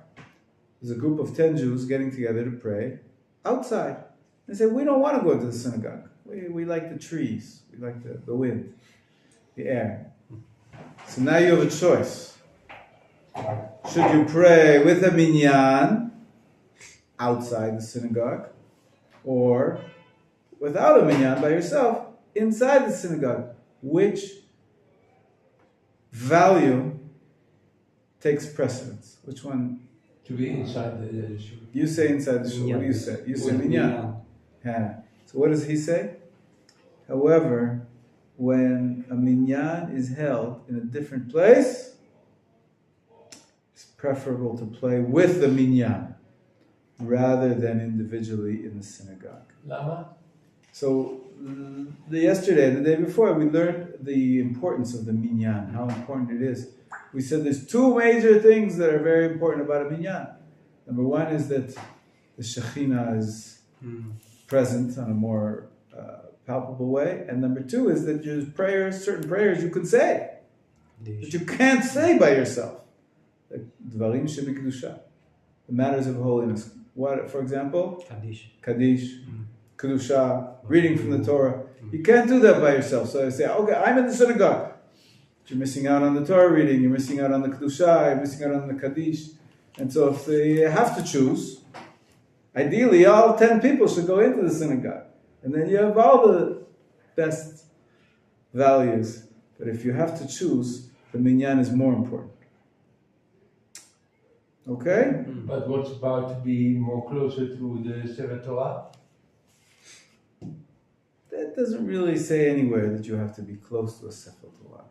There's a group of 10 Jews getting together to pray outside. They say, we don't want to go into the synagogue. We like the trees. We like the wind, the air. So now you have a choice. Should you pray with a minyan outside the synagogue, or without a minyan by yourself inside the synagogue? Which value takes precedence? Which one? To be inside the shul. You say inside the shul. What do you say? You say minyan. Yeah. So what does he say? However, when a minyan is held in a different place, it's preferable to play with the minyan rather than individually in the synagogue. Lama? So yesterday, the day before, we learned the importance of the minyan, how important it is. We said there's two major things that are very important about a minyan. Number one is that the Shekhinah is present on a more palpable way. And number two is that there's certain prayers you can say, that you can't say by yourself. Like Dvarim Shebikdusha, the matters of holiness. What, for example? Kaddish, Kedusha, reading from the Torah. You can't do that by yourself. So I say, okay, I'm in the synagogue. But you're missing out on the Torah reading, you're missing out on the Kedusha, you're missing out on the Kaddish. And so if they have to choose, ideally all 10 people should go into the synagogue. And then you have all the best values. But if you have to choose, the minyan is more important. Okay? But what's about to be more closer to the Sefer Torah? That doesn't really say anywhere that you have to be close to a Sefer Torah.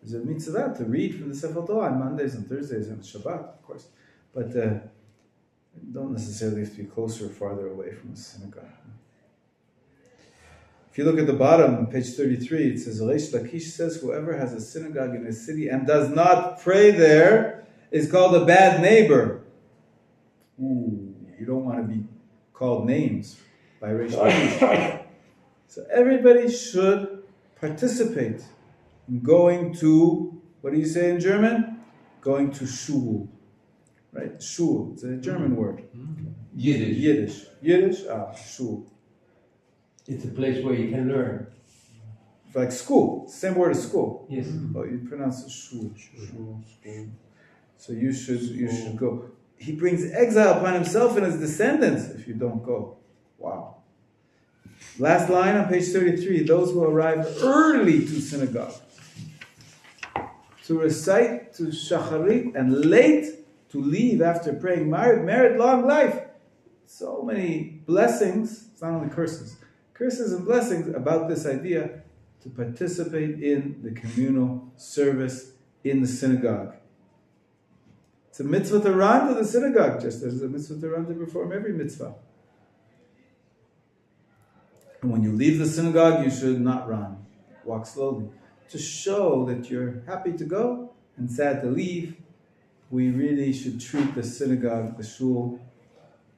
There's a mitzvah to read from the Sefer Torah on Mondays and Thursdays and Shabbat, of course. But don't necessarily have to be closer or farther away from a synagogue. If you look at the bottom, page 33, it says, Reish Lakish says, whoever has a synagogue in his city and does not pray there is called a bad neighbor. Ooh, you don't want to be called names by Reish Lakish. So everybody should participate in going to, what do you say in German? Going to shul. Right? Shul. It's a German word. Yiddish. Yiddish, shul. It's a place where you can learn. Like school. Same word as school. Yes. But you pronounce it shul. Shul. So you should go. He brings exile upon himself and his descendants if you don't go. Wow. Last line on page 33. Those who arrive early to synagogue to recite to Shacharit and late to leave after praying merit long life. So many blessings. It's not only curses. Curses and blessings about this idea to participate in the communal service in the synagogue. It's a mitzvah to run to the synagogue, just as a mitzvah to run to perform every mitzvah. And when you leave the synagogue, you should not run. Walk slowly. To show that you're happy to go and sad to leave, we really should treat the synagogue, the shul,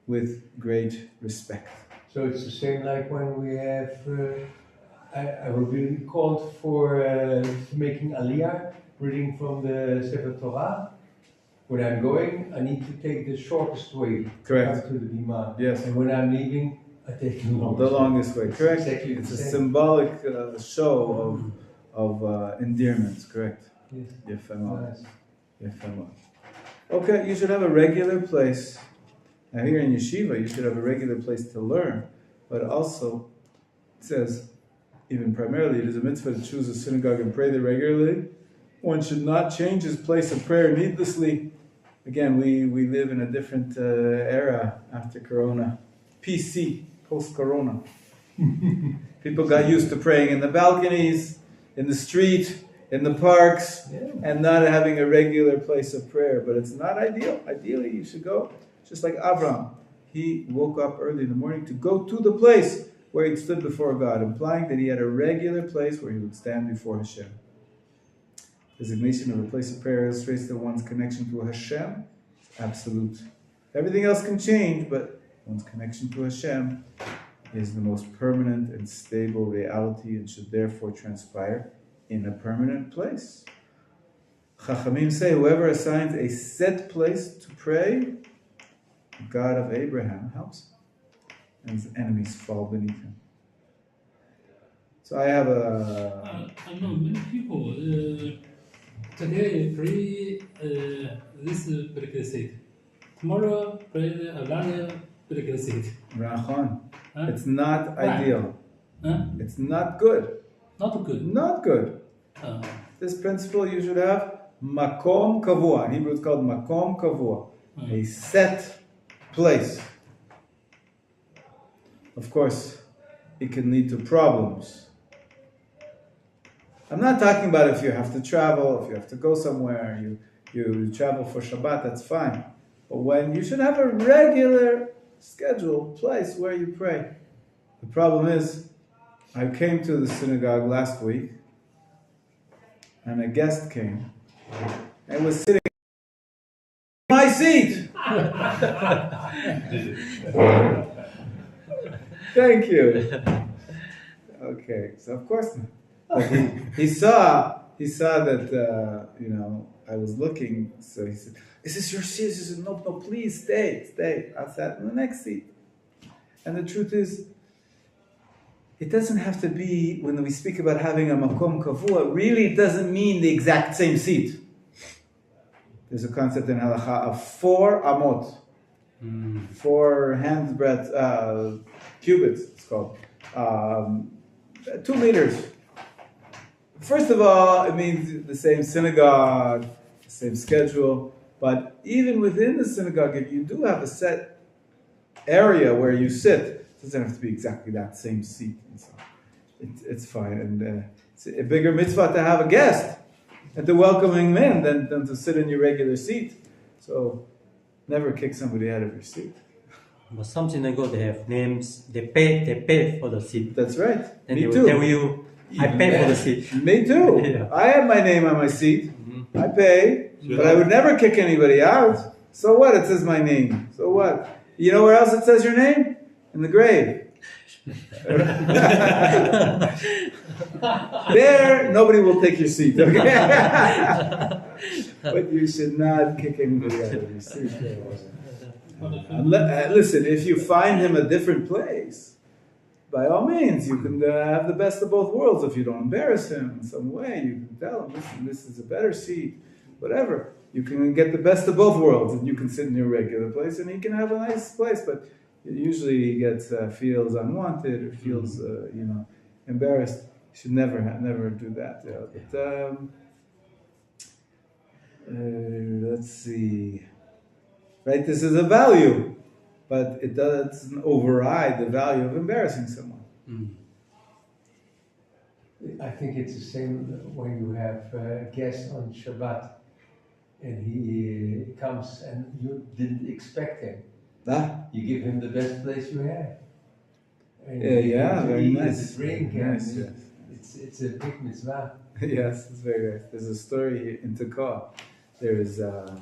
with great respect. So it's the same like when we have, I will be called for making Aliyah, reading from the Sefer Torah. When I'm going, I need to take the shortest way Correct. to the Bima. Yes. And when I'm leaving, I take the longest way. Correct. Exactly It's the a same. symbolic show of endearments. Correct. Yes. Nice. Okay, you should have a regular place. Now here in yeshiva, you should have a regular place to learn. But also, it says, even primarily, it is a mitzvah to choose a synagogue and pray there regularly. One should not change his place of prayer needlessly. Again, we live in a different era after Corona. PC, post-Corona. People got used to praying in the balconies, in the street, in the parks, and not having a regular place of prayer. But it's not ideal. Ideally, you should go. Just like Abraham. He woke up early in the morning to go to the place where he stood before God, implying that he had a regular place where he would stand before Hashem. Designation of a place of prayer illustrates that one's connection to Hashem is absolute. Everything else can change, but one's connection to Hashem is the most permanent and stable reality and should therefore transpire in a permanent place. Chachamim say, whoever assigns a set place to pray, God of Abraham helps him, and his enemies fall beneath him. So I have I know many people today pray this prerequisite. Tomorrow pray another prerequisite. Rachon. Huh? It's not Right. ideal. Huh? It's not good. Not good. Not good. This principle you should have makom kavua. In Hebrew it's called makom kavua. A set place. Of course, it can lead to problems. I'm not talking about if you have to travel, if you have to go somewhere, you travel for Shabbat, that's fine. But when you should have a regular scheduled place where you pray. The problem is, I came to the synagogue last week, and a guest came, and was sitting in my seat. Thank you. Okay, so of course, but he saw that I was looking. So he said, "Is this your seat?" I said, "No, please stay." I sat in the next seat. And the truth is, it doesn't have to be, when we speak about having a makom kavua, really it doesn't mean the exact same seat. There's a concept in halacha of 4 amot, 4 handbreadth cubits, it's called, 2 meters. First of all, it means the same synagogue, the same schedule, but even within the synagogue, if you do have a set area where you sit, it doesn't have to be exactly that same seat. And so it's fine. And it's a bigger mitzvah to have a guest and to welcoming men than to sit in your regular seat. So never kick somebody out of your seat. But some synagogue they have names. They pay for the seat. That's right. And Me they will too. tell you, I pay for the seat. Me too. Yeah. I have my name on my seat. I pay, but I would never kick anybody out. So what? It says my name. So what? You know where else it says your name? In the grave. There, nobody will take your seat. Okay? But you should not kick anybody out of your seat. Listen, if you find him a different place, by all means, you can have the best of both worlds. If you don't embarrass him in some way, you can tell him, listen, this is a better seat, whatever. You can get the best of both worlds, and you can sit in your regular place, and he can have a nice place. But usually he gets feels unwanted or feels embarrassed. You should never do that. But let's see. Right, this is a value, but it doesn't override the value of embarrassing someone. I think it's the same when you have a guest on Shabbat and he comes and you didn't expect him. You give him the best place you have. And very eat nice. a drink, Very nice, and it's a big mitzvah. Yes, it's very nice. There's a story in Tekoa. There is a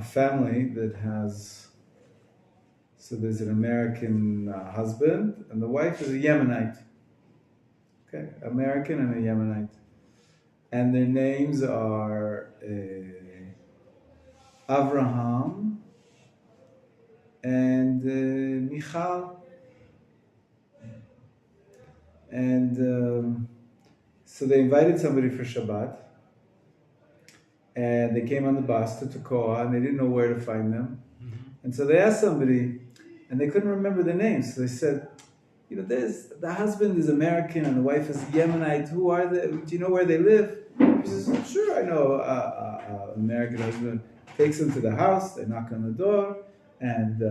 family that has, so there's an American husband, and the wife is a Yemenite. Okay, American and a Yemenite. And their names are Avraham and Michal. And so they invited somebody for Shabbat. And they came on the bus to Tekoa, and they didn't know where to find them. And so they asked somebody, and they couldn't remember the names. So they said, the husband is American and the wife is Yemenite. Who are they? Do you know where they live? He says, sure, I know an American husband. Takes them to the house, they knock on the door, and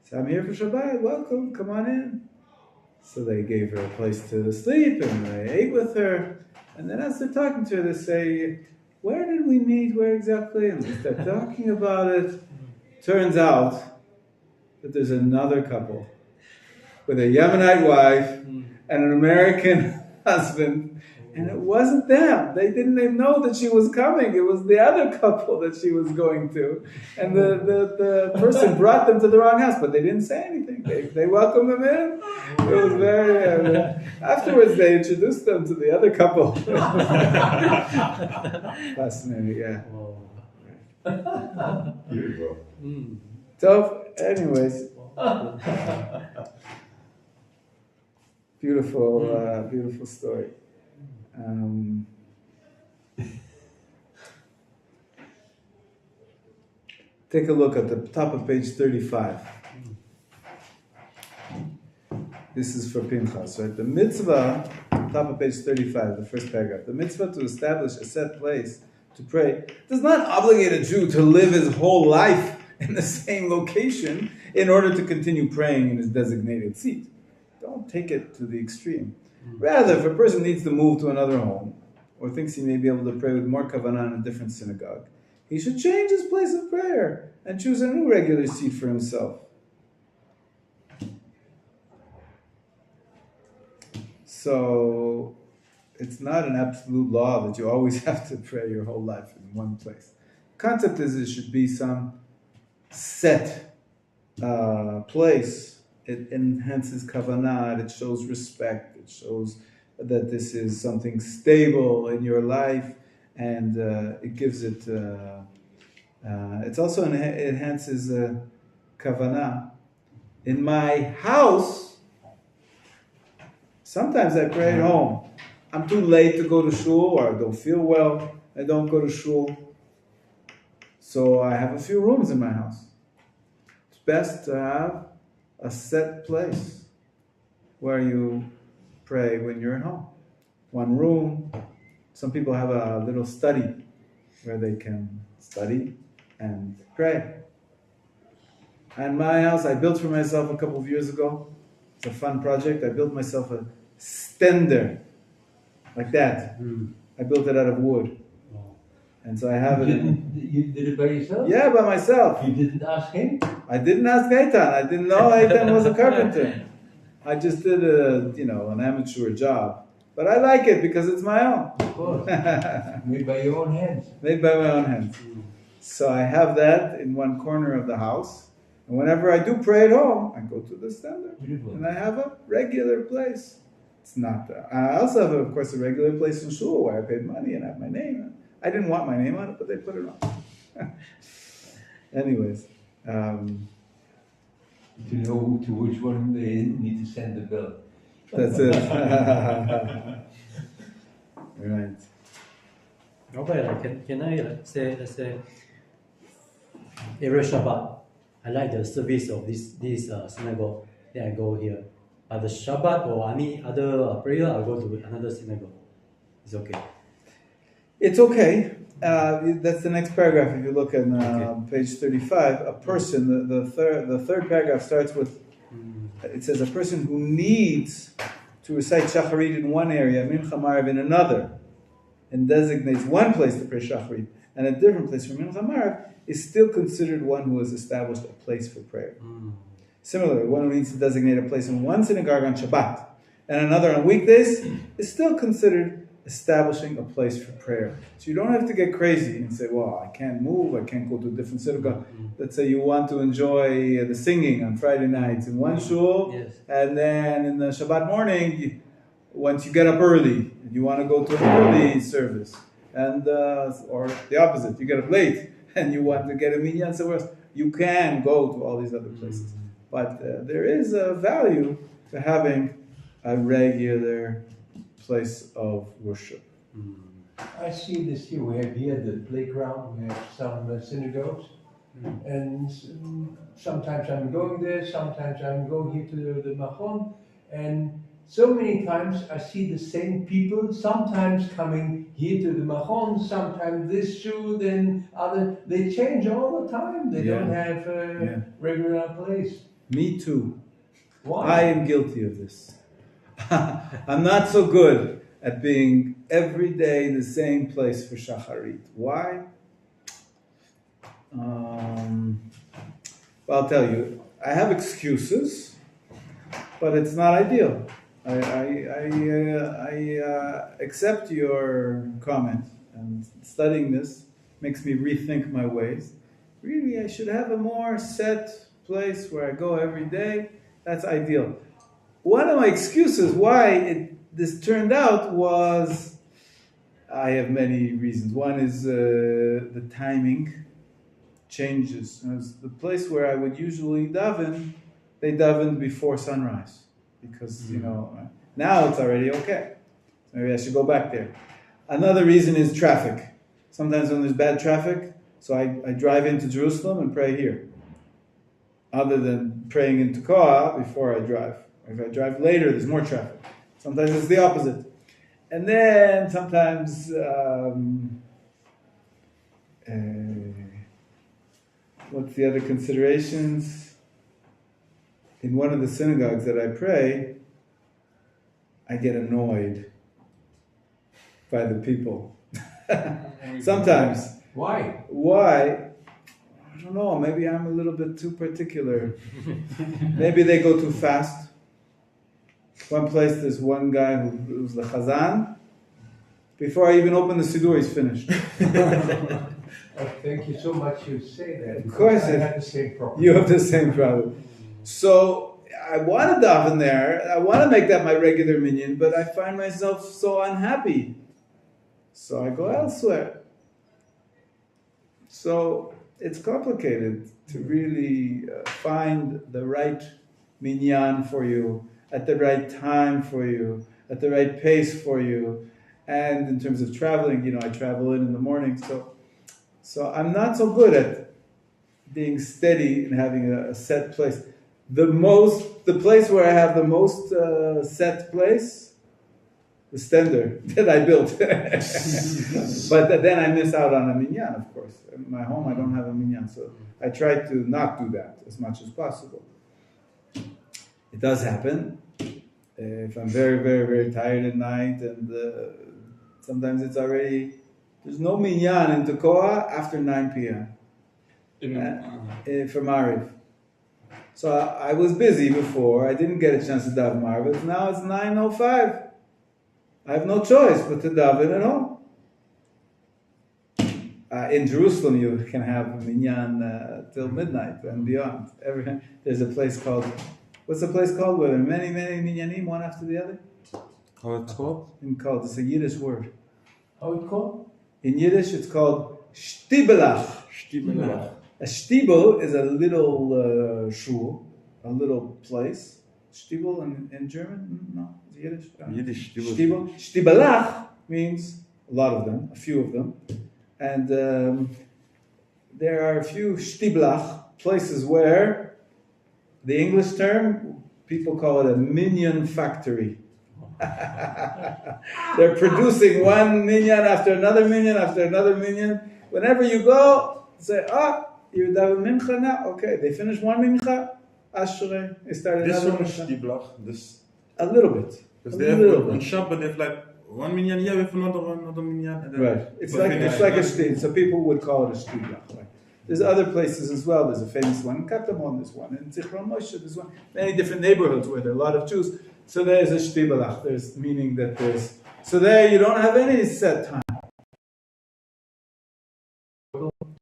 say, I'm here for Shabbat, welcome, come on in. So they gave her a place to sleep, and they ate with her. And then as they're talking to her, they say, where did we meet? Where exactly? And they start talking about it. Turns out that there's another couple with a Yemenite wife and an American husband. And it wasn't them. They didn't even know that she was coming. It was the other couple that she was going to. And the person brought them to the wrong house, but they didn't say anything. They welcomed them in. It was very... afterwards, they introduced them to the other couple. Fascinating, yeah. Beautiful. So, anyways. Beautiful story. Take a look at the top of page 35. This is for Pinchas, right? The mitzvah, top of page 35, the first paragraph. The mitzvah to establish a set place to pray does not obligate a Jew to live his whole life in the same location in order to continue praying in his designated seat. Don't take it to the extreme. Rather, if a person needs to move to another home, or thinks he may be able to pray with more kavanah in a different synagogue, he should change his place of prayer and choose a new regular seat for himself. So, it's not an absolute law that you always have to pray your whole life in one place. The concept is it should be some set place. It enhances kavanah, it shows respect, it shows that this is something stable in your life, and it gives it, it's also it enhances kavanah. In my house, sometimes I pray at home. I'm too late to go to shul, or I don't feel well, I don't go to shul. So I have a few rooms in my house. It's best to have a set place where you pray when you're at home. One room. Some people have a little study where they can study and pray. And my house, I built for myself a couple of years ago. It's a fun project. I built myself a stender, like that. I built it out of wood. And so I have it. You did it by yourself? Yeah, by myself. You didn't ask him? I didn't ask Eitan. I didn't know Eitan was a carpenter. I just did an amateur job. But I like it because it's my own. Of course. Made by your own hands. Made by my own hands. So I have that in one corner of the house. And whenever I do pray at home, I go to the standard. Beautiful. And I have a regular place. It's not. I also have, of course, a regular place in shul where I paid money and have my name. I didn't want my name on it, but they put it on. Anyways. To know to which one they need to send the bill. That's it. Right. Rabbi, can I say, let's say, every Shabbat, I like the service of this synagogue. Then I go here. But the Shabbat or any other prayer, I go to another synagogue. It's okay. It's okay. That's the next paragraph. If you look at page 35, a person. The third paragraph starts with. It says a person who needs to recite Shacharit in one area, Mincha Marav in another, and designates one place to pray Shacharit and a different place for Mincha Marav, is still considered one who has established a place for prayer. Similarly, one who needs to designate a place in one synagogue on Shabbat and another on weekdays is still considered establishing a place for prayer. So you don't have to get crazy and say, well, I can't move, I can't go to a different synagogue. Let's say you want to enjoy the singing on Friday nights in one shul, and then in the Shabbat morning, once you get up early, you want to go to an early service, and or the opposite, you get up late, and you want to get a minyan somewhere else, you can go to all these other places. But there is a value to having a regular place of worship. I see this here. We have here the playground. We have some synagogues, and sometimes I'm going there. Sometimes I'm going here to the Machon, and so many times I see the same people. Sometimes coming here to the Machon, sometimes this shoe, then other. They change all the time. They don't have a regular place. Me too. Why? I am guilty of this. I'm not so good at being every day in the same place for Shacharit. Why? Well, I'll tell you. I have excuses, but it's not ideal. I accept your comment, and studying this makes me rethink my ways. Really, I should have a more set place where I go every day. That's ideal. One of my excuses why this turned out was, I have many reasons. One is the timing changes. The place where I would usually daven, they davened before sunrise. Because, now it's already okay. So maybe I should go back there. Another reason is traffic. Sometimes when there's bad traffic, so I drive into Jerusalem and pray here. Other than praying in Tekoa before I drive. If I drive later, there's more traffic. Sometimes it's the opposite. And then sometimes, what's the other considerations? In one of the synagogues that I pray, I get annoyed by the people. Sometimes. Why? I don't know, maybe I'm a little bit too particular. Maybe they go too fast. One place, there's one guy who's the Chazan. Before I even open the Siddur, he's finished. Thank you so much you say that. Of course. I have the same problem. You have the same problem. So, I want to daven there. I want to make that my regular minyan, but I find myself so unhappy. So I go elsewhere. So, it's complicated to really find the right minyan for you, at the right time for you, at the right pace for you. And in terms of traveling, I travel in the morning. So I'm not so good at being steady and having a set place. The place where I have the most set place, the stender that I built. But then I miss out on a minyan, of course. In my home, I don't have a minyan, so I try to not do that as much as possible. It does happen. If I'm very, very, very tired at night, and sometimes it's already, there's no minyan in Tekoa after 9 p.m. For Mariv. So I was busy before. I didn't get a chance to daven Marvin. Now it's 9:05. I have no choice but to daven at home. In Jerusalem, you can have minyan till midnight and beyond. There's a place called, what's the place called where there are many minyanim, one after the other? How it's called? It's a Yiddish word. How it called? In Yiddish, it's called shtibelach. A shtibel is a little shul, a little place. Shtibel in German? No, it's Yiddish. Yiddish. Shtibel. Shtibelach means a lot of them, a few of them. And there are a few shtiblach, places where the English term, people call it a minion factory. They're producing one minion after another minion after another minion. Whenever you go, say, you're daven mincha now? Okay, they finish one mincha, ashrei, they start This another one is mincha. Shtiblach, this. A little bit. Because they have on Shabbat, they have like one minyan here with another minyan. And then Right. It's like finish. a shtib. So people would call it a shtiblach. Right? There's other places as well. There's a famous one in Katamon. There's one in Zichron Moshe. There's one. Many different neighborhoods where there are a lot of Jews. So there's a shtiblach. There's meaning that there's. So there you don't have any set time.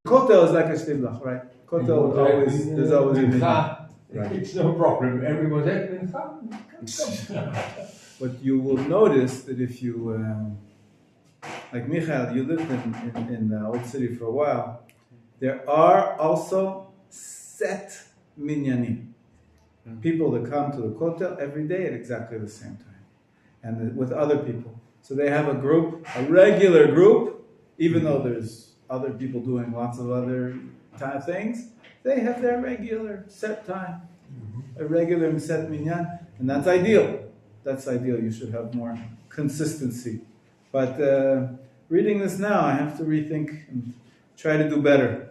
Kotel is like a shtiblach, right? Kotel always there's always a meaning. Right. It's no problem. Everyone's having But you will notice that if you, like Michael, you lived in the old city for a while, there are also set minyanim. People that come to the kotel every day at exactly the same time. And with other people. So they have a group, a regular group, even though there's other people doing lots of other kind of things, they have their regular set time. A regular set minyan. And that's ideal. That's ideal. You should have more consistency. But reading this now, I have to rethink and try to do better.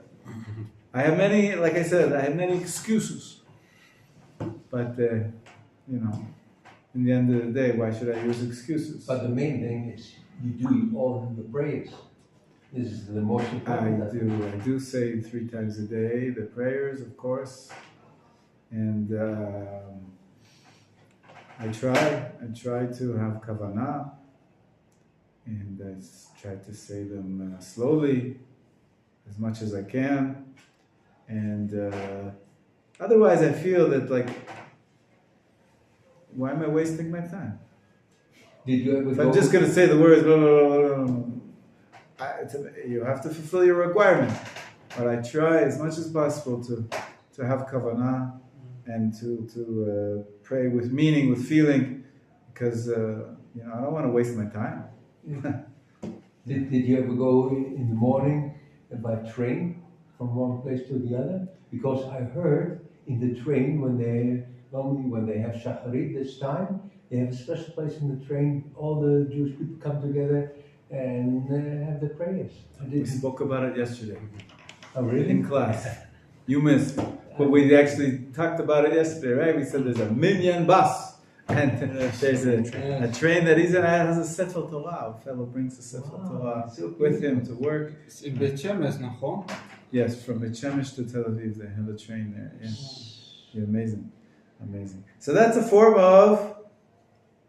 I have many, like I said, I have many excuses. But, in the end of the day, why should I use excuses? But the main thing is you do all the prayers. This is the most important. I do say 3 times a day the prayers, of course. And I try to have kavanah, and I try to say them slowly, as much as I can, and otherwise I feel that why am I wasting my time? Did you ever If go? I'm just going to say the words, blah, blah, blah, blah, you have to fulfill your requirement, but I try as much as possible to have kavanah and to pray with meaning, with feeling, because I don't want to waste my time. Did you ever go in the morning by train from one place to the other? Because I heard in the train when they have shacharit this time, they have a special place in the train. All the Jewish people come together and have the prayers. We spoke about it yesterday. Oh, really? In class. You missed. But we actually talked about it yesterday, right? We said there's a minyan bus. And there's a train that has a Sefer Torah. A fellow brings a Sefer Torah with him to work. It's in Bet Shemesh, nachon? Yes, from Bet Shemesh to Tel Aviv, they have a train there. Yeah, amazing. So that's a form of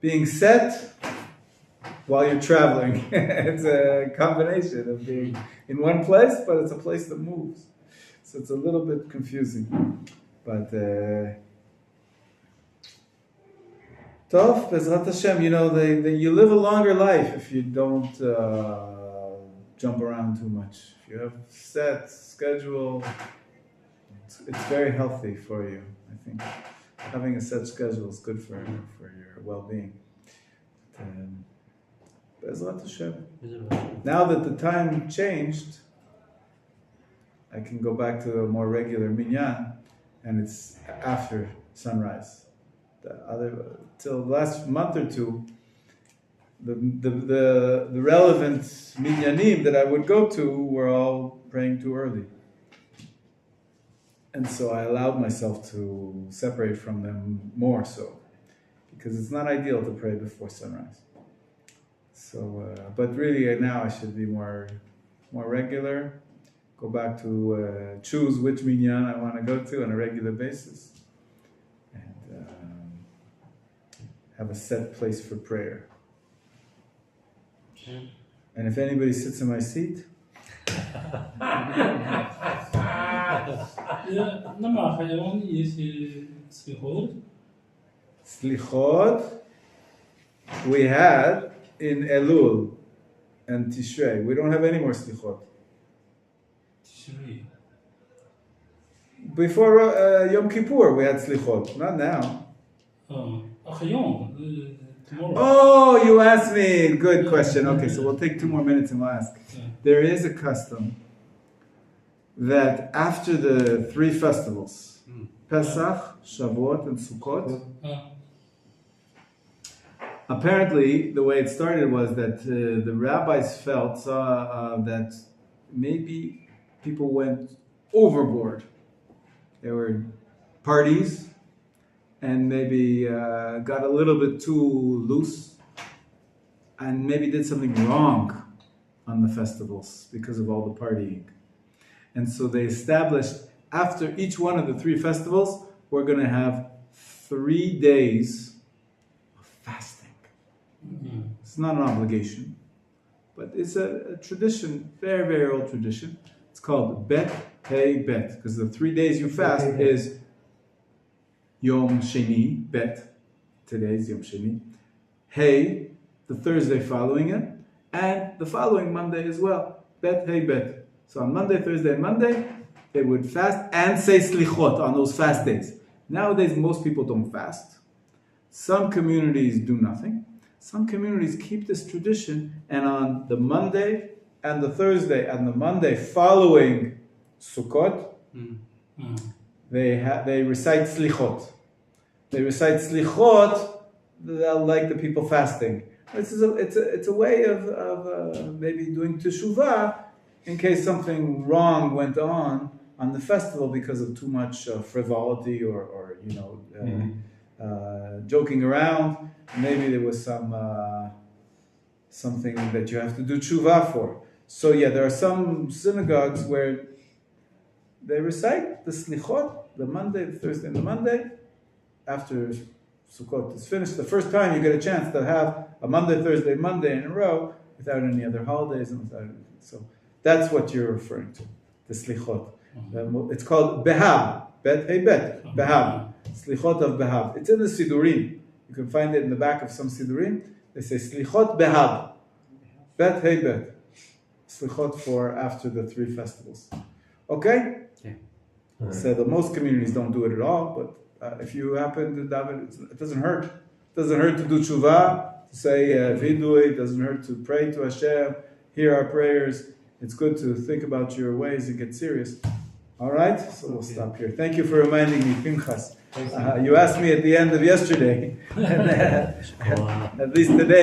being set while you're traveling. It's a combination of being in one place, but it's a place that moves. So it's a little bit confusing. But Tov, Bezrat Hashem, you live a longer life if you don't jump around too much. If you have set schedule, it's very healthy for you, I think. Having a set schedule is good for your well-being. Bezrat Hashem. Now that the time changed, I can go back to a more regular minyan, and it's after sunrise. Till the last month or two, the relevant minyanim that I would go to were all praying too early. And so I allowed myself to separate from them more so, because it's not ideal to pray before sunrise. So, but really now I should be more regular, go back to choose which minyan I want to go to on a regular basis. have a set place for prayer. And if anybody sits in my seat, 那么还有一些slichot. Slichot, we had in Elul and Tishrei. We don't have any more slichot. Before Yom Kippur, we had slichot. Not now. Tomorrow. Oh, you asked me. Good question. Okay, so we'll take 2 more minutes and we'll ask. There is a custom that after the 3 festivals, Pesach, Shavuot, and Sukkot, apparently the way it started was that the rabbis felt that maybe people went overboard. There were parties and maybe got a little bit too loose and maybe did something wrong on the festivals because of all the partying. And so they established, after each one of the 3 festivals, we're going to have 3 days of fasting. It's not an obligation, but it's a tradition, very, very old tradition. It's called Bet Hey Bet, because the 3 days you fast is Yom Sheni, Bet, today's Yom Sheni, Hey, the Thursday following it, and the following Monday as well, Bet Hey Bet. So on Monday, Thursday, and Monday, they would fast and say slichot on those fast days. Nowadays, most people don't fast. Some communities do nothing. Some communities keep this tradition, and on the Monday and the Thursday and the Monday following Sukkot, they recite slichot. They recite slichot like the people fasting. It's a way of maybe doing teshuvah in case something wrong went on the festival because of too much frivolity or joking around. Maybe there was something that you have to do teshuvah for. So yeah, there are some synagogues where they recite the slichot, the Monday, the Thursday, and the Monday, after Sukkot is finished. The first time you get a chance to have a Monday, Thursday, Monday in a row without any other holidays and without anything. So that's what you're referring to, the slichot. It's called behab, bet hey bet, behab, slichot of behab. It's in the sidurim. You can find it in the back of some sidurim. They say slichot behab, bet hey bet, slichot for after the 3 festivals. Okay? Yeah. So the most communities don't do it at all, but if you happen to daven, it doesn't hurt. It doesn't hurt to do tshuva, to say vidui. It doesn't hurt to pray to Hashem, hear our prayers. It's good to think about your ways and get serious. All right? So we'll stop here. Thank you for reminding me, Pinchas. You asked me at the end of yesterday, and at least today.